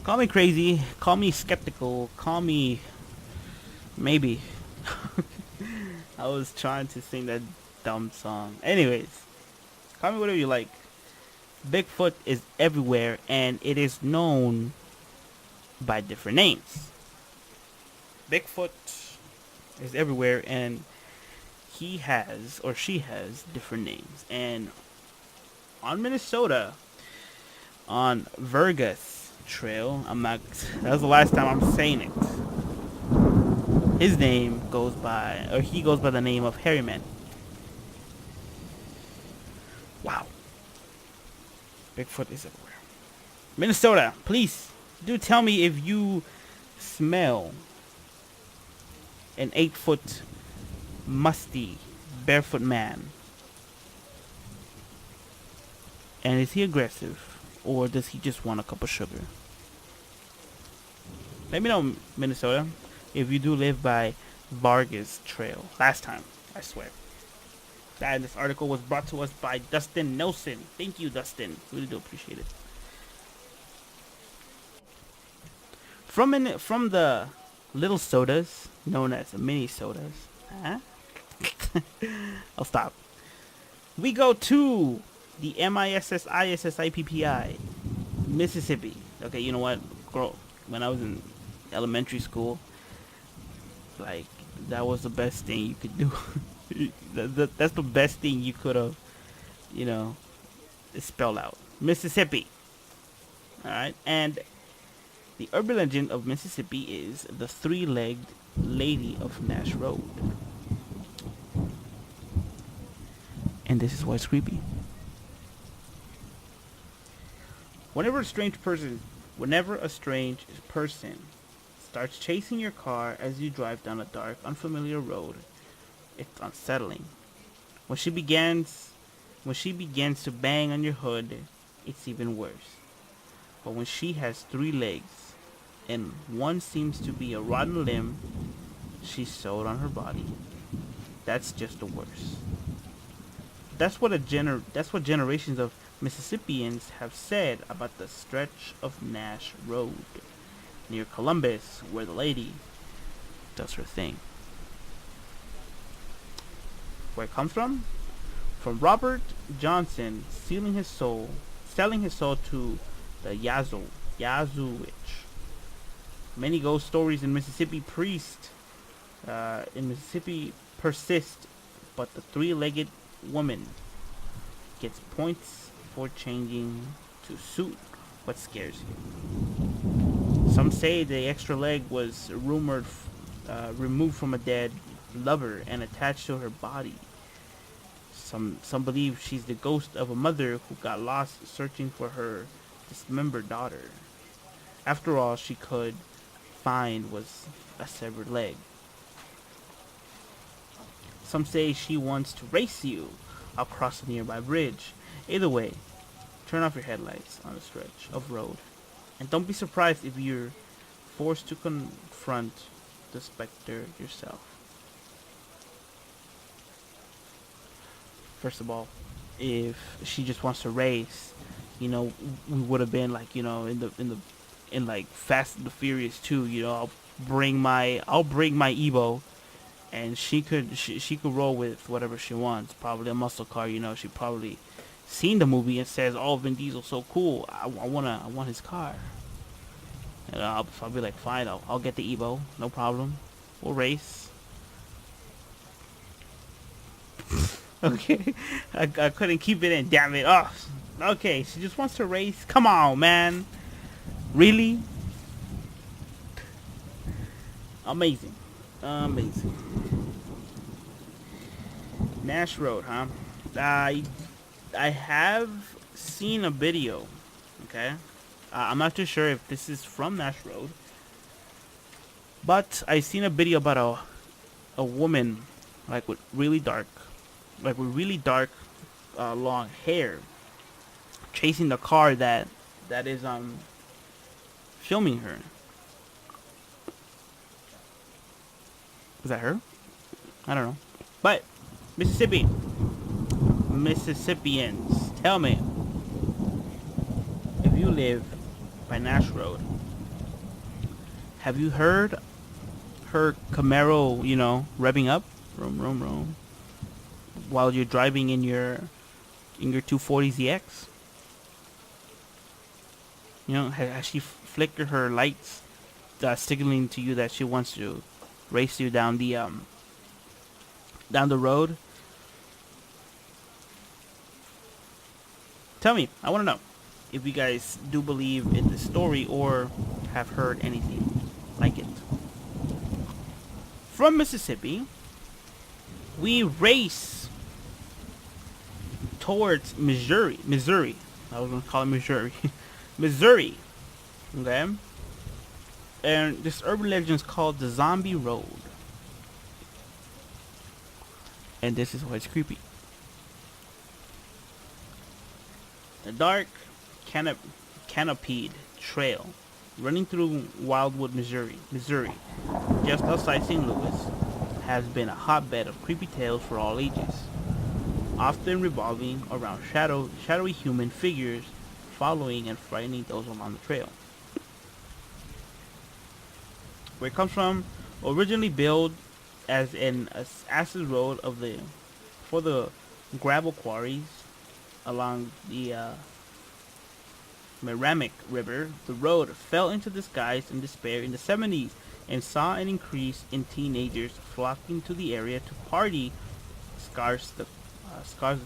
Call me crazy, call me skeptical, call me maybe. I was trying to sing that dumb song. Anyways, call me whatever you like. Bigfoot is everywhere, and it is known by different names. Bigfoot is everywhere, and he has, or she has, different names. And on Minnesota, on Vergas Trail, that was the last time I'm saying it. His name goes by, or he goes by the name of Hairy Man. Wow. Bigfoot is everywhere. Minnesota, please do tell me if you smell an 8-foot musty barefoot man. And is he aggressive, or does he just want a cup of sugar? Let me know, Minnesota, if you do live by Vargas Trail. Last time, I swear. And this article was brought to us by Dustin Nelson. Thank you, Dustin. Really do appreciate it. From the little sodas known as mini sodas. Huh? I'll stop. We go to the MISSISSIPPI, Mississippi. Okay, you know what, girl? When I was in elementary school, like, that was the best thing you could do. That's the best thing you could have, you know, spelled out. Mississippi. All right, and the urban legend of Mississippi is the three-legged lady of Nash Road. And this is why it's creepy. Whenever a strange person starts chasing your car as you drive down a dark, unfamiliar road, it's unsettling. When she begins to bang on your hood, it's even worse. But when she has three legs, and one seems to be a rotten limb she's sewed on her body, that's just the worst. That's what generations of Mississippians have said about the stretch of Nash Road near Columbus, where the lady does her thing. Where it comes from? From Robert Johnson selling his soul to the Yazoo witch. Many ghost stories in Mississippi persist, but the three-legged woman gets points for changing to suit what scares you. Some say the extra leg was removed from a dead lover and attached to her body. Some believe she's the ghost of a mother who got lost searching for her dismembered daughter. After all she could find was a severed leg. Some say she wants to race you across a nearby bridge. Either way, turn off your headlights on a stretch of road. And don't be surprised if you're forced to confront the specter yourself. First of all, if she just wants to race, we would have been like, in like Fast and the Furious 2, I'll bring my Evo, and she could roll with whatever she wants. Probably a muscle car, she probably seen the movie and says, "Oh, Vin Diesel's so cool. I want his car." And I'll be like, "Fine, I'll get the Evo, no problem. We'll race." Okay, I couldn't keep it in. Damn it! Oh, okay. She just wants to race. Come on, man. Really? Amazing. Nash Road, huh? I have seen a video. Okay, I'm not too sure if this is from Nash Road, but I seen a video about a woman with really dark long hair chasing the car that is filming her. Was that her? I don't know. But Mississippians, tell me, if you live by Nash Road, have you heard her Camaro, revving up, room, while you're driving in your 240ZX? Has she flickered her lights, signaling to you that she wants to race you down the road? Tell me, I want to know if you guys do believe in this story or have heard anything like it. From Mississippi, we race towards Missouri. I was going to call it Missouri. Missouri. Okay? And this urban legend is called the Zombie Road. And this is why it's creepy. The dark canopied trail running through Wildwood, Missouri, just outside St. Louis, has been a hotbed of creepy tales for all ages, often revolving around shadowy human figures following and frightening those along the trail. Where it comes from, originally built as an access road of the for the gravel quarries along the Merrimack River, the road fell into disguise and despair in the 70s and saw an increase in teenagers flocking to the area to party, scars the scars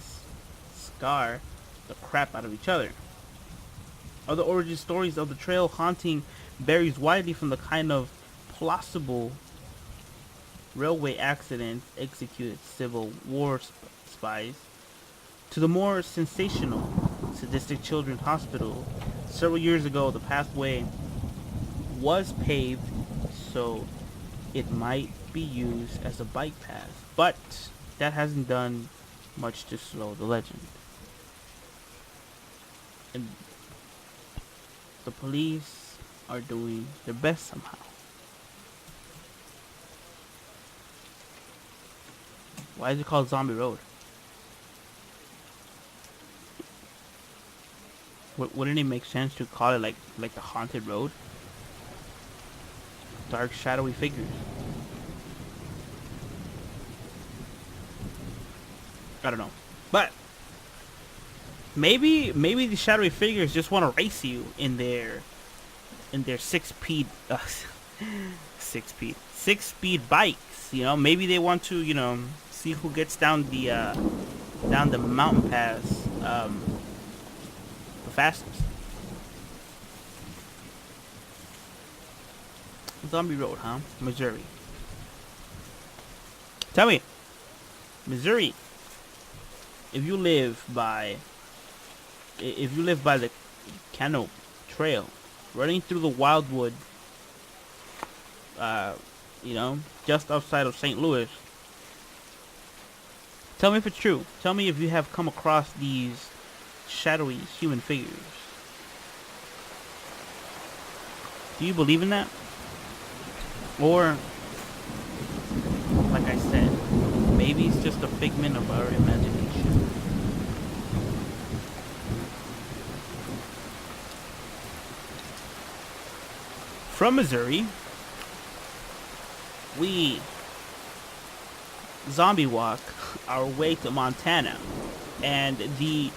scar the crap out of each other. Other origin stories of the trail haunting varies widely from the kind of plausible railway accidents executed Civil War spies to the more sensational sadistic children's hospital. Several years ago, the pathway was paved so it might be used as a bike path, but that hasn't done much to slow the legend. And the police are doing their best somehow. Why is it called Zombie Road? Wouldn't it make sense to call it like the haunted road? Dark, shadowy figures. I don't know, but maybe the shadowy figures just want to race you in their six speed bikes. You know, maybe they want to see who gets down the mountain pass the fastest. Zombie Road, huh? Missouri. Tell me, Missouri. If you live by the Canoe Trail, running through the Wildwood, uh, just outside of St. Louis, tell me if it's true. Tell me if you have come across these shadowy human figures. Do you believe in that? Or, like I said, maybe it's just a figment of our imagination. From Missouri, we zombie walk our way to Montana, and the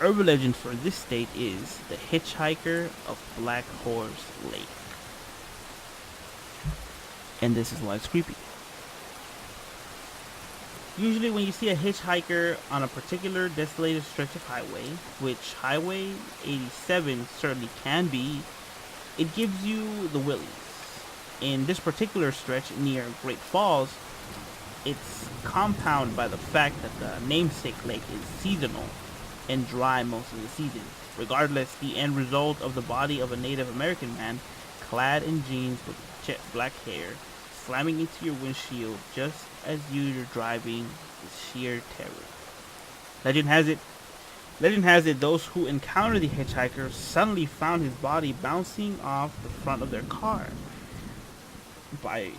urban legend for this state is the Hitchhiker of Black Horse Lake. And this is why it's creepy. Usually when you see a hitchhiker on a particular desolated stretch of highway, which Highway 87 certainly can be, it gives you the willies. In this particular stretch near Great Falls, it's compounded by the fact that the namesake lake is seasonal and dry most of the season. Regardless, the end result of the body of a Native American man clad in jeans with jet black hair slamming into your windshield just as you're driving is sheer terror. Legend has it those who encountered the hitchhiker suddenly found his body bouncing off the front of their car. By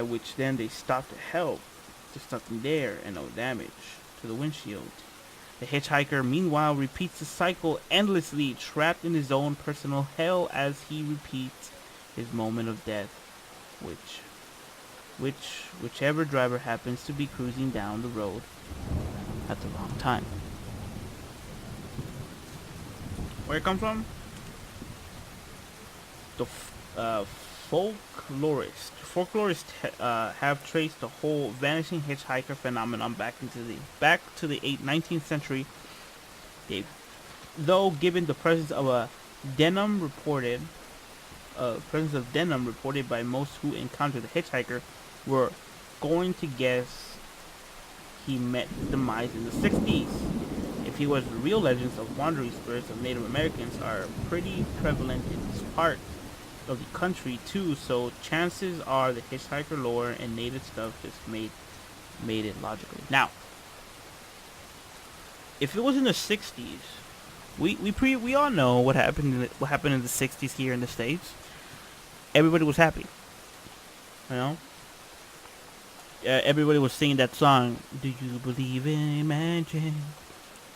which then they stopped to help. There's nothing there and no damage to the windshield. The hitchhiker meanwhile repeats the cycle endlessly, trapped in his own personal hell as he repeats his moment of death, whichever driver happens to be cruising down the road at the wrong time. Where it comes from? The folklorists have traced the whole vanishing hitchhiker phenomenon back to the 19th century. Though given the presence of denim reported by most who encountered the hitchhiker, were going to guess he met his demise in the 60s. If he was the real, legends of wandering spirits of Native Americans are pretty prevalent in this part of the country too, so chances are the hitchhiker lore and native stuff just made made it logically. Now, if it was in the '60s, we all know what happened in the '60s here in the States. Everybody was happy, you know. Everybody was singing that song. Do you believe in magic?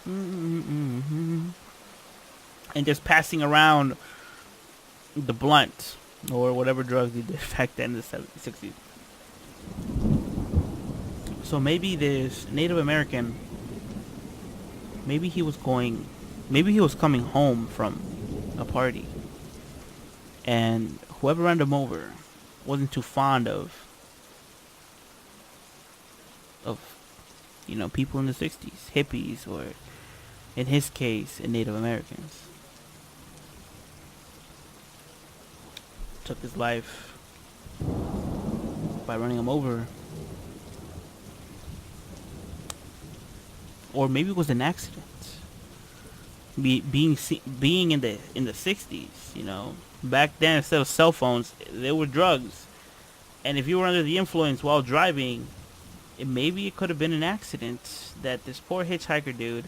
Mm-hmm. And just passing around the blunt or whatever drugs they did back then in the '60s. So maybe this Native American, maybe he was coming home from a party, and whoever ran him over wasn't too fond of people in the '60s, hippies, or in his case, Native Americans. Took his life by running him over. Or maybe it was an accident. Being in the '60s, back then, instead of cell phones, there were drugs, and if you were under the influence while driving, maybe it could have been an accident that this poor hitchhiker dude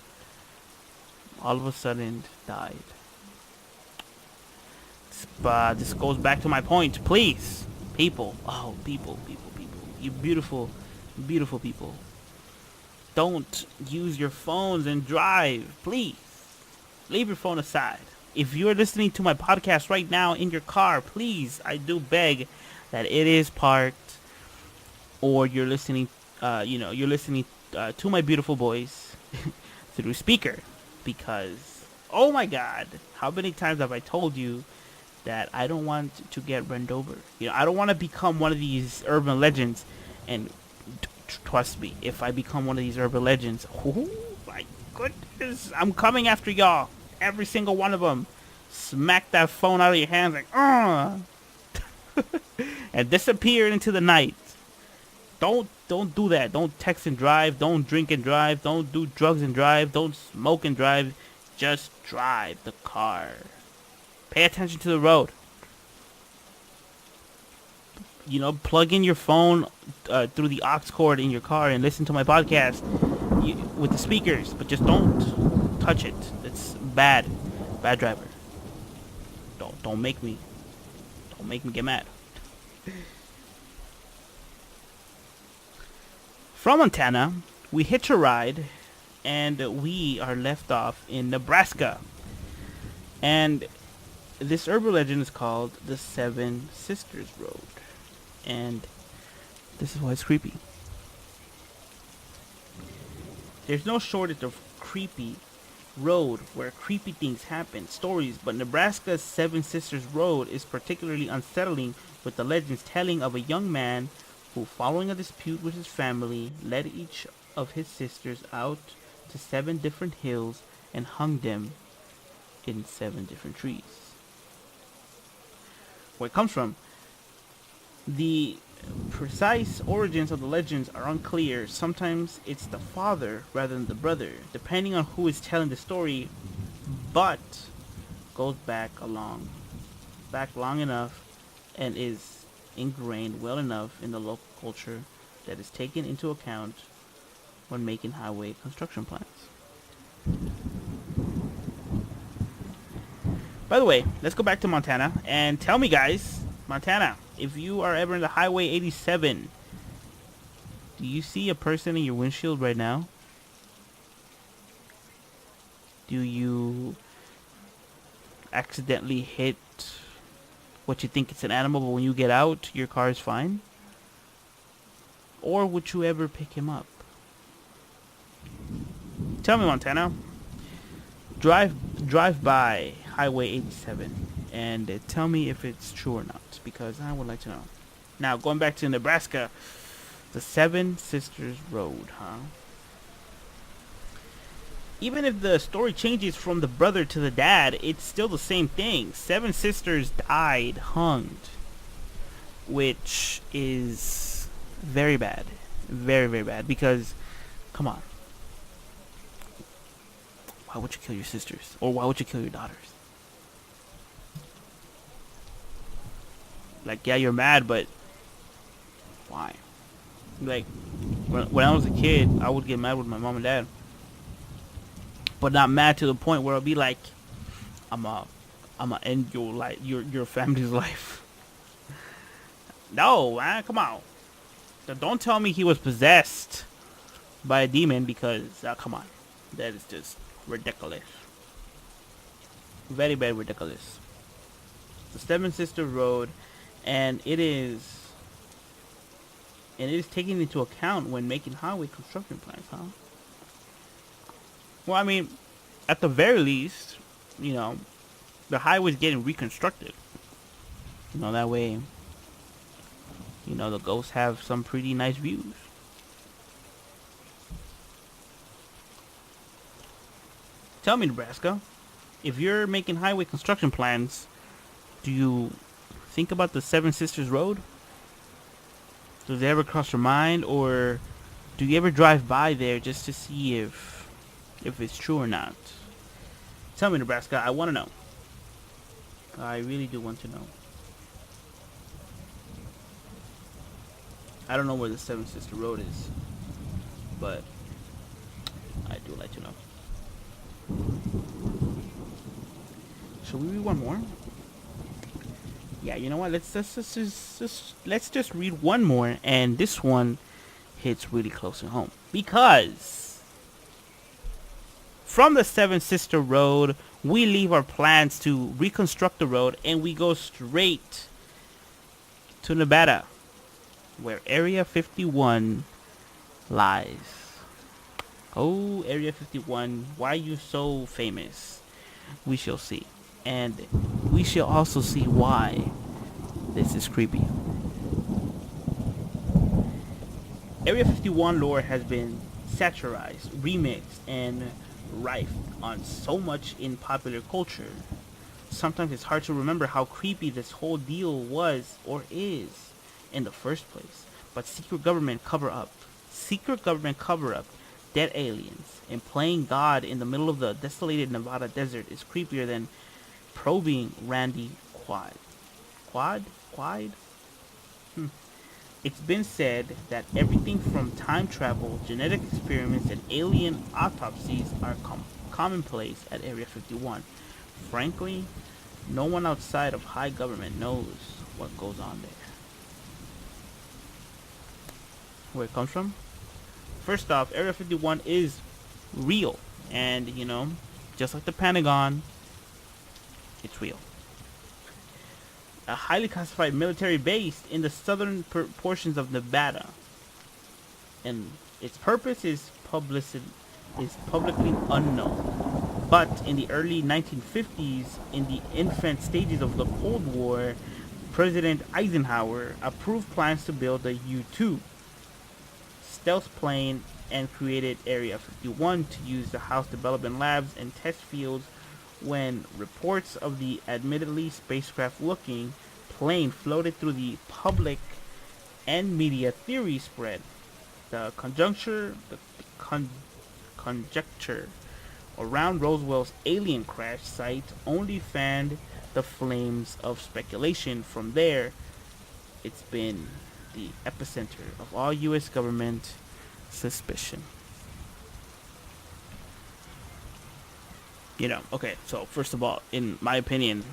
all of a sudden died. But this goes back to my point. Please, people, people, you beautiful, beautiful people, don't use your phones and drive. Please, leave your phone aside. If you're listening to my podcast right now in your car, please, I do beg that it is parked, or you're listening, to my beautiful voice through speaker, because, oh my God, how many times have I told you that I don't want to get run over? I don't want to become one of these urban legends, and trust me, if I become one of these urban legends, oh my goodness, I'm coming after y'all, every single one of them. Smack that phone out of your hands like, and disappear into the night. Don't do that. Don't text and drive. Don't drink and drive. Don't do drugs and drive. Don't smoke and drive. Just drive the car. Pay attention to the road. Plug in your phone through the aux cord in your car and listen to my podcast with the speakers, but just don't touch it. It's bad. Bad driver. Don't make me get mad. From Montana, we hitch a ride, and we are left off in Nebraska. And this urban legend is called the Seven Sisters Road. And this is why it's creepy. There's no shortage of creepy road where creepy things happen, stories, but Nebraska's Seven Sisters Road is particularly unsettling, with the legends telling of a young man who, following a dispute with his family, led each of his sisters out to 7 different hills and hung them in 7 different trees. Where it comes from, the precise origins of the legends are unclear. Sometimes it's the father rather than the brother, depending on who is telling the story, but goes back long enough and is ingrained well enough in the local culture that is taken into account when making highway construction plans. By the way, let's go back to Montana and tell me, guys, Montana, if you are ever in the Highway 87, do you see a person in your windshield right now? Do you accidentally hit what you think it's an animal, but when you get out, your car is fine? Or would you ever pick him up? Tell me, Montana. Drive by Highway 87 and tell me if it's true or not, because I would like to know. Now, going back to Nebraska, the Seven Sisters Road, huh? Even if the story changes from the brother to the dad, it's still the same thing. 7 sisters died hunged, which is very bad. Very, very bad, because, come on. Why would you kill your sisters? Or why would you kill your daughters? Like, yeah, you're mad, but why? Like, When I was a kid, I would get mad with my mom and dad, but not mad to the point where I'll be like, I'm a, I'm gonna end your life, your family's life. No, man, come on. Don't tell me he was possessed by a demon because, come on, that is just ridiculous. Very, very ridiculous. The Seven Sister Road, and it is taken into account when making highway construction plans, huh? Well, I mean, at the very least, you know, the highway's getting reconstructed. That way, the ghosts have some pretty nice views. Tell me, Nebraska, if you're making highway construction plans, do you think about the Seven Sisters Road? Does it ever cross your mind, or do you ever drive by there just to see if it's true or not? Tell me, Nebraska. I want to know. I really do want to know. I don't know where the Seven Sister Road is, but I do like to know. Should we read one more? Yeah, you know what? Let's just read one more, and this one hits really close to home because from the Seven Sister Road, we leave our plans to reconstruct the road, and we go straight to Nevada, where Area 51 lies. Oh, Area 51, why are you so famous? We shall see. And we shall also see why this is creepy. Area 51 lore has been satirized, remixed, and rife on so much in popular culture. Sometimes it's hard to remember how creepy this whole deal was or is in the first place. But secret government cover up, dead aliens, and playing God in the middle of the desolated Nevada desert is creepier than probing Randy Quaid. Quaid? It's been said that everything from time travel, genetic experiments, and alien autopsies are commonplace at Area 51. Frankly, no one outside of high government knows what goes on there. Where it comes from? First off, Area 51 is real. And, just like the Pentagon, it's real. A highly classified military base in the southern portions of Nevada. And its purpose is publicly unknown. But in the early 1950s, in the infant stages of the Cold War, President Eisenhower approved plans to build a U-2 stealth plane and created Area 51 to use the House Development Labs and test fields. When reports of the admittedly spacecraft-looking plane floated through the public and media, theory spread. The conjecture around Roswell's alien crash site only fanned the flames of speculation. From there, it's been the epicenter of all U.S. government suspicion. Okay, so first of all, in my opinion,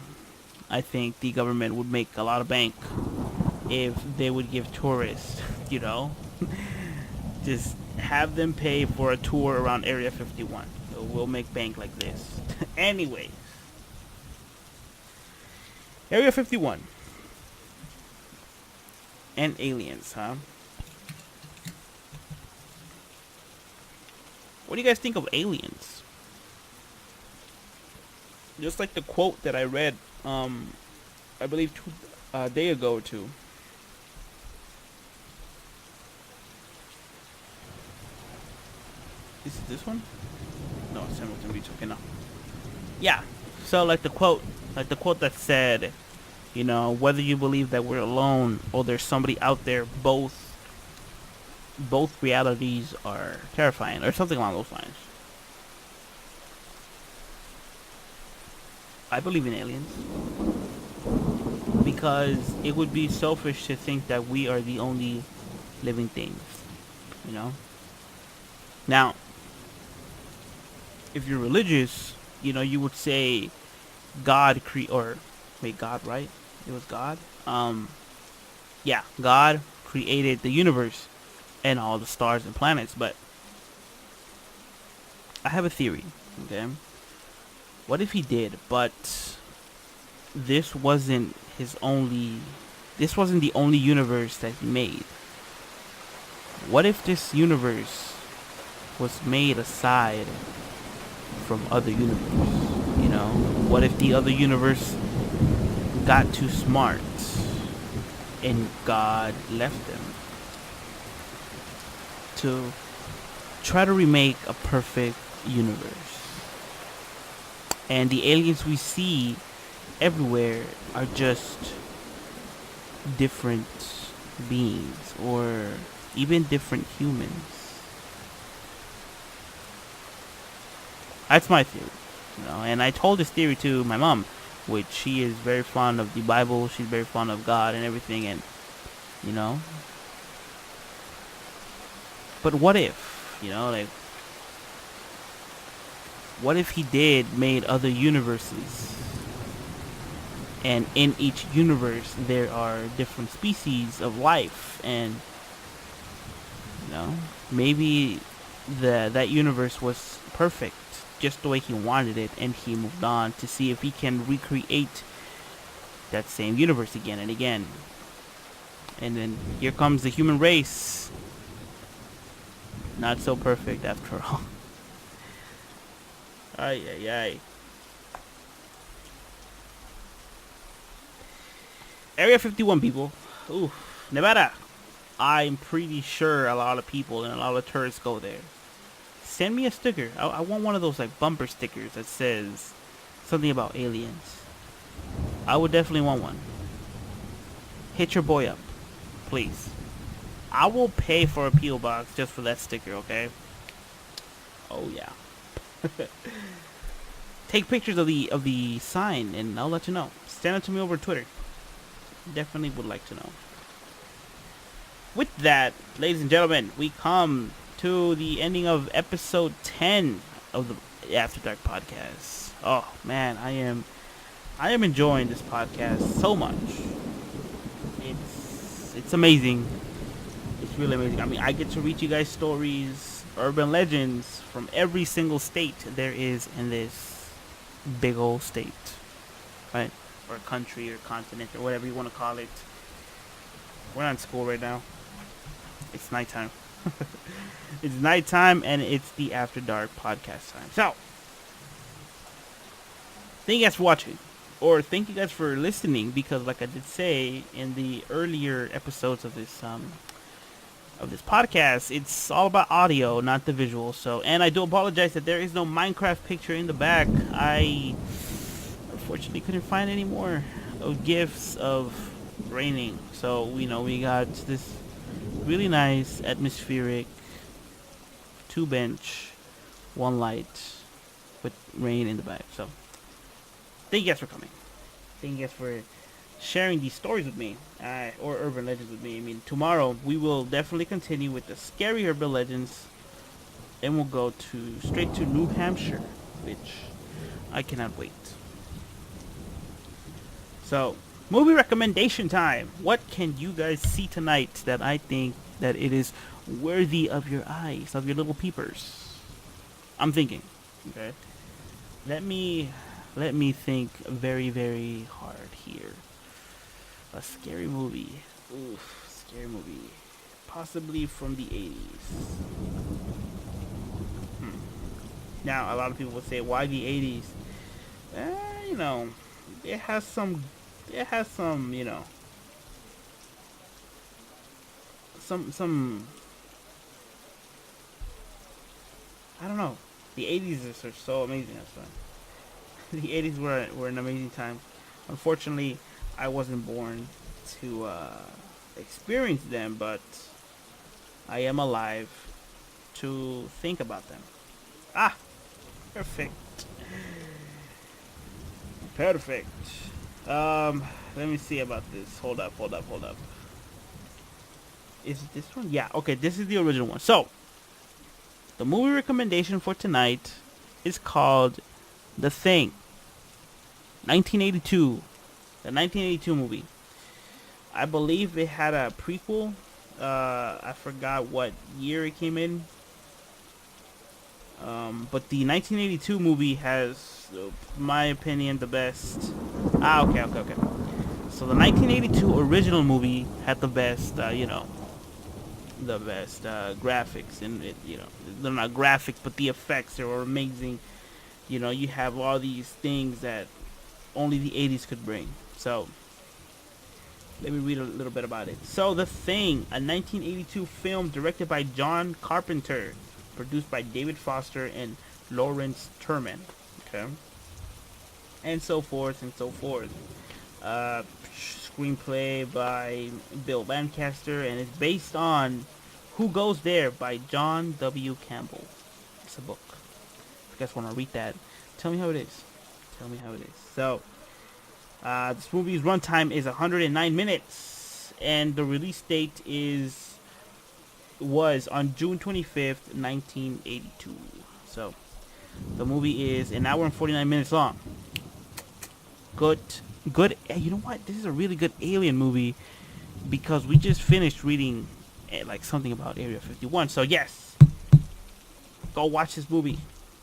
I think the government would make a lot of bank if they would give tourists, just have them pay for a tour around Area 51. So we'll make bank like this. Anyways, Area 51 and aliens, huh? What do you guys think of aliens? Just like the quote that I read, I believe a day ago or two. Is it this one? No, it's Hamilton Beach. Okay, no. Yeah. So like the quote that said, whether you believe that we're alone or there's somebody out there, both realities are terrifying, or something along those lines. I believe in aliens because it would be selfish to think that we are the only living things. You know. Now, if you're religious, you would say God or wait, God, right? It was God. Yeah, God created the universe and all the stars and planets. But I have a theory. Okay, what if he did, but this wasn't his only. This wasn't the only universe that he made. What if this universe was made aside from other universe? What if the other universe got too smart and God left them to try to remake a perfect universe? And the aliens we see everywhere are just different beings or even different humans. That's my theory. And I told this theory to my mom, which she is very fond of the Bible. She's very fond of God and everything. And, you know, but what if, like, what if he did made other universes? And in each universe, there are different species of life. And, maybe that universe was perfect just the way he wanted it, and he moved on to see if he can recreate that same universe again and again. And then here comes the human race, not so perfect after all. Ay ay ay. Area 51, people. Ooh, Nevada. I'm pretty sure a lot of people and a lot of tourists go there. Send me a sticker. I want one of those like bumper stickers that says something about aliens. I would definitely want one. Hit your boy up, please. I will pay for a PO box just for that sticker. Okay. Oh yeah. Take pictures of the sign and I'll let you know. Send it to me over Twitter. Definitely would like to know. With that, ladies and gentlemen, we come to the ending of episode 10 of the After Dark podcast. Oh man, I am enjoying this podcast so much. It's amazing. It's really amazing. I mean, I get to read you guys stories, urban legends from every single state there is in this big old state, right? Or country or continent or whatever you want to call it. We're not in school right now. It's nighttime. It's nighttime and it's the After Dark podcast time. So, thank you guys for watching. Or thank you guys for listening, because like I did say in the earlier episodes of this podcast, it's all about audio, not the visual. So, and I do apologize that there is no Minecraft picture in the back. I unfortunately couldn't find any more of gifs of raining. So, we got this really nice atmospheric 2-bench, 1 light with rain in the back. So, thank you guys for coming. Thank you guys for sharing these stories with me, or urban legends with me. I mean, tomorrow we will definitely continue with the scary urban legends, and we'll go straight to New Hampshire, which I cannot wait. So, movie recommendation time. What can you guys see tonight that I think that it is worthy of your eyes, of your little peepers? I'm thinking. Okay. Let me think very, very hard here. A scary movie. Oof, scary movie. Possibly from the 80s. Now, a lot of people would say, why the 80s? It has some, some, I don't know. The 80s are so amazing. That's fine. The 80s were an amazing time. Unfortunately, I wasn't born to experience them, but I am alive to think about them. Ah, perfect. Perfect. Let me see about this. Hold up. Is it this one? Yeah. Okay, this is the original one. So the movie recommendation for tonight is called The Thing, 1982. The 1982 movie. I believe it had a prequel. I forgot what year it came in. But the 1982 movie has, my opinion, the best. Okay. So the 1982 original movie had the best, the best graphics, and they're not graphics, but the effects are amazing. You have all these things that only the 80s could bring. So let me read a little bit about it. So The Thing, a 1982 film directed by John Carpenter, produced by David Foster and Lawrence Turman. Okay. And so forth and so forth. Screenplay by Bill Lancaster, and it's based on Who Goes There by John W. Campbell. It's a book. If you guys want to read that, tell me how it is. Tell me how it is. So, this movie's runtime is 109 minutes, and the release date was on June 25th, 1982. So, the movie is an hour and 49 minutes long. Good. You know what? This is a really good alien movie because we just finished reading like something about Area 51. So yes, go watch this movie.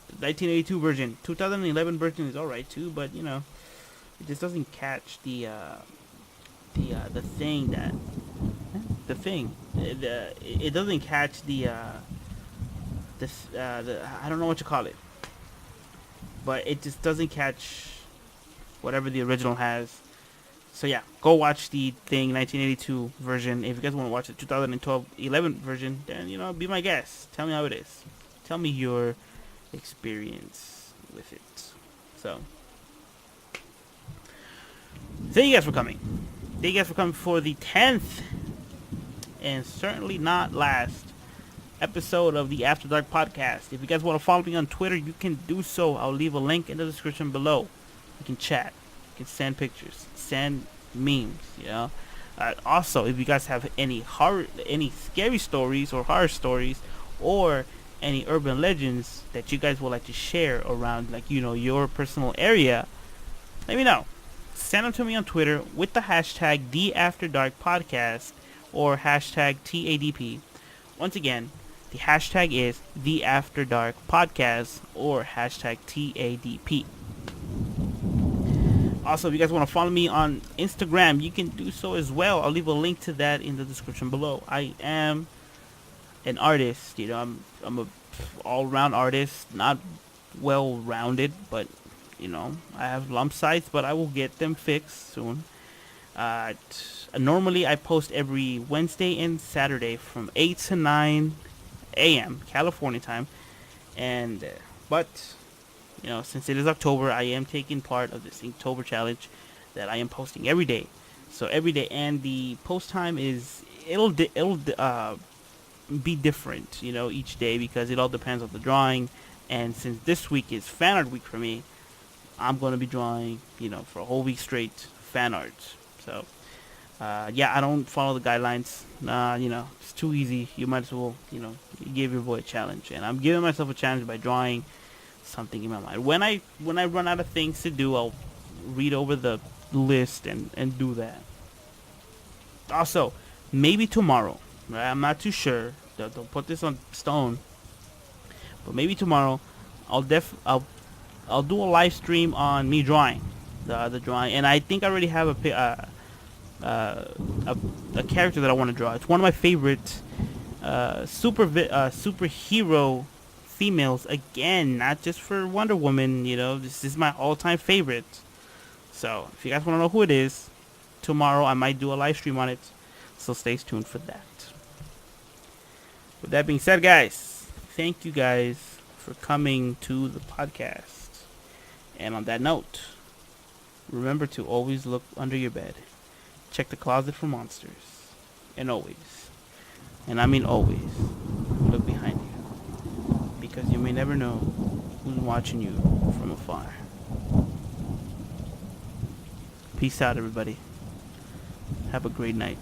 The 1982 version. 2011 version is alright too, but it just doesn't catch the thing that the thing. It doesn't catch the I don't know what you call it, but it just doesn't catch whatever the original has. So yeah, go watch the Thing 1982 version. If you guys want to watch the 2012 11 version, then be my guest. Tell me how it is. Tell me your experience with it. So thank you guys for coming. Thank you guys for coming for the 10th and certainly not last episode of the After Dark podcast. If you guys want to follow me on Twitter, you can do so. I'll leave a link in the description below. You can chat. You can send pictures. Send memes. Also, if you guys have any scary stories or horror stories, or any urban legends that you guys would like to share around, your personal area, let me know. Send them to me on Twitter with the hashtag #TheAfterDarkPodcast or hashtag TADP. Once again, the hashtag is #TheAfterDarkPodcast or hashtag TADP. Also, if you guys want to follow me on Instagram, you can do so as well. I'll leave a link to that in the description below. I am an artist. I'm a all-round artist, not well-rounded, but I have lump sites, but I will get them fixed soon. Normally, I post every Wednesday and Saturday from 8 to 9 a.m. California time, but since it is October, I am taking part of this Inktober challenge that I am posting every day. So every day, and the post time it'll be different, each day, because it all depends on the drawing. And since this week is fan art week for me, I'm gonna be drawing, for a whole week straight fan art. So, I don't follow the guidelines. It's too easy. You might as well, give your boy a challenge, and I'm giving myself a challenge by drawing something in my mind. When I run out of things to do, I'll read over the list and do that. Also, maybe tomorrow, right? I'm not too sure. Don't put this on stone, but maybe tomorrow I'll do a live stream on me drawing the drawing, and I think I already have a character that I want to draw. It's one of my favorite superhero females, again, not just for Wonder Woman. This is my all-time favorite. So if you guys want to know who it is, tomorrow I might do a live stream on it, so stay tuned for that. With that being said, guys, thank you guys for coming to the podcast. And on that note, remember to always look under your bed, check the closet for monsters, and always, and I mean always, look behind you, because you may never know who's watching you from afar. Peace out, everybody. Have a great night.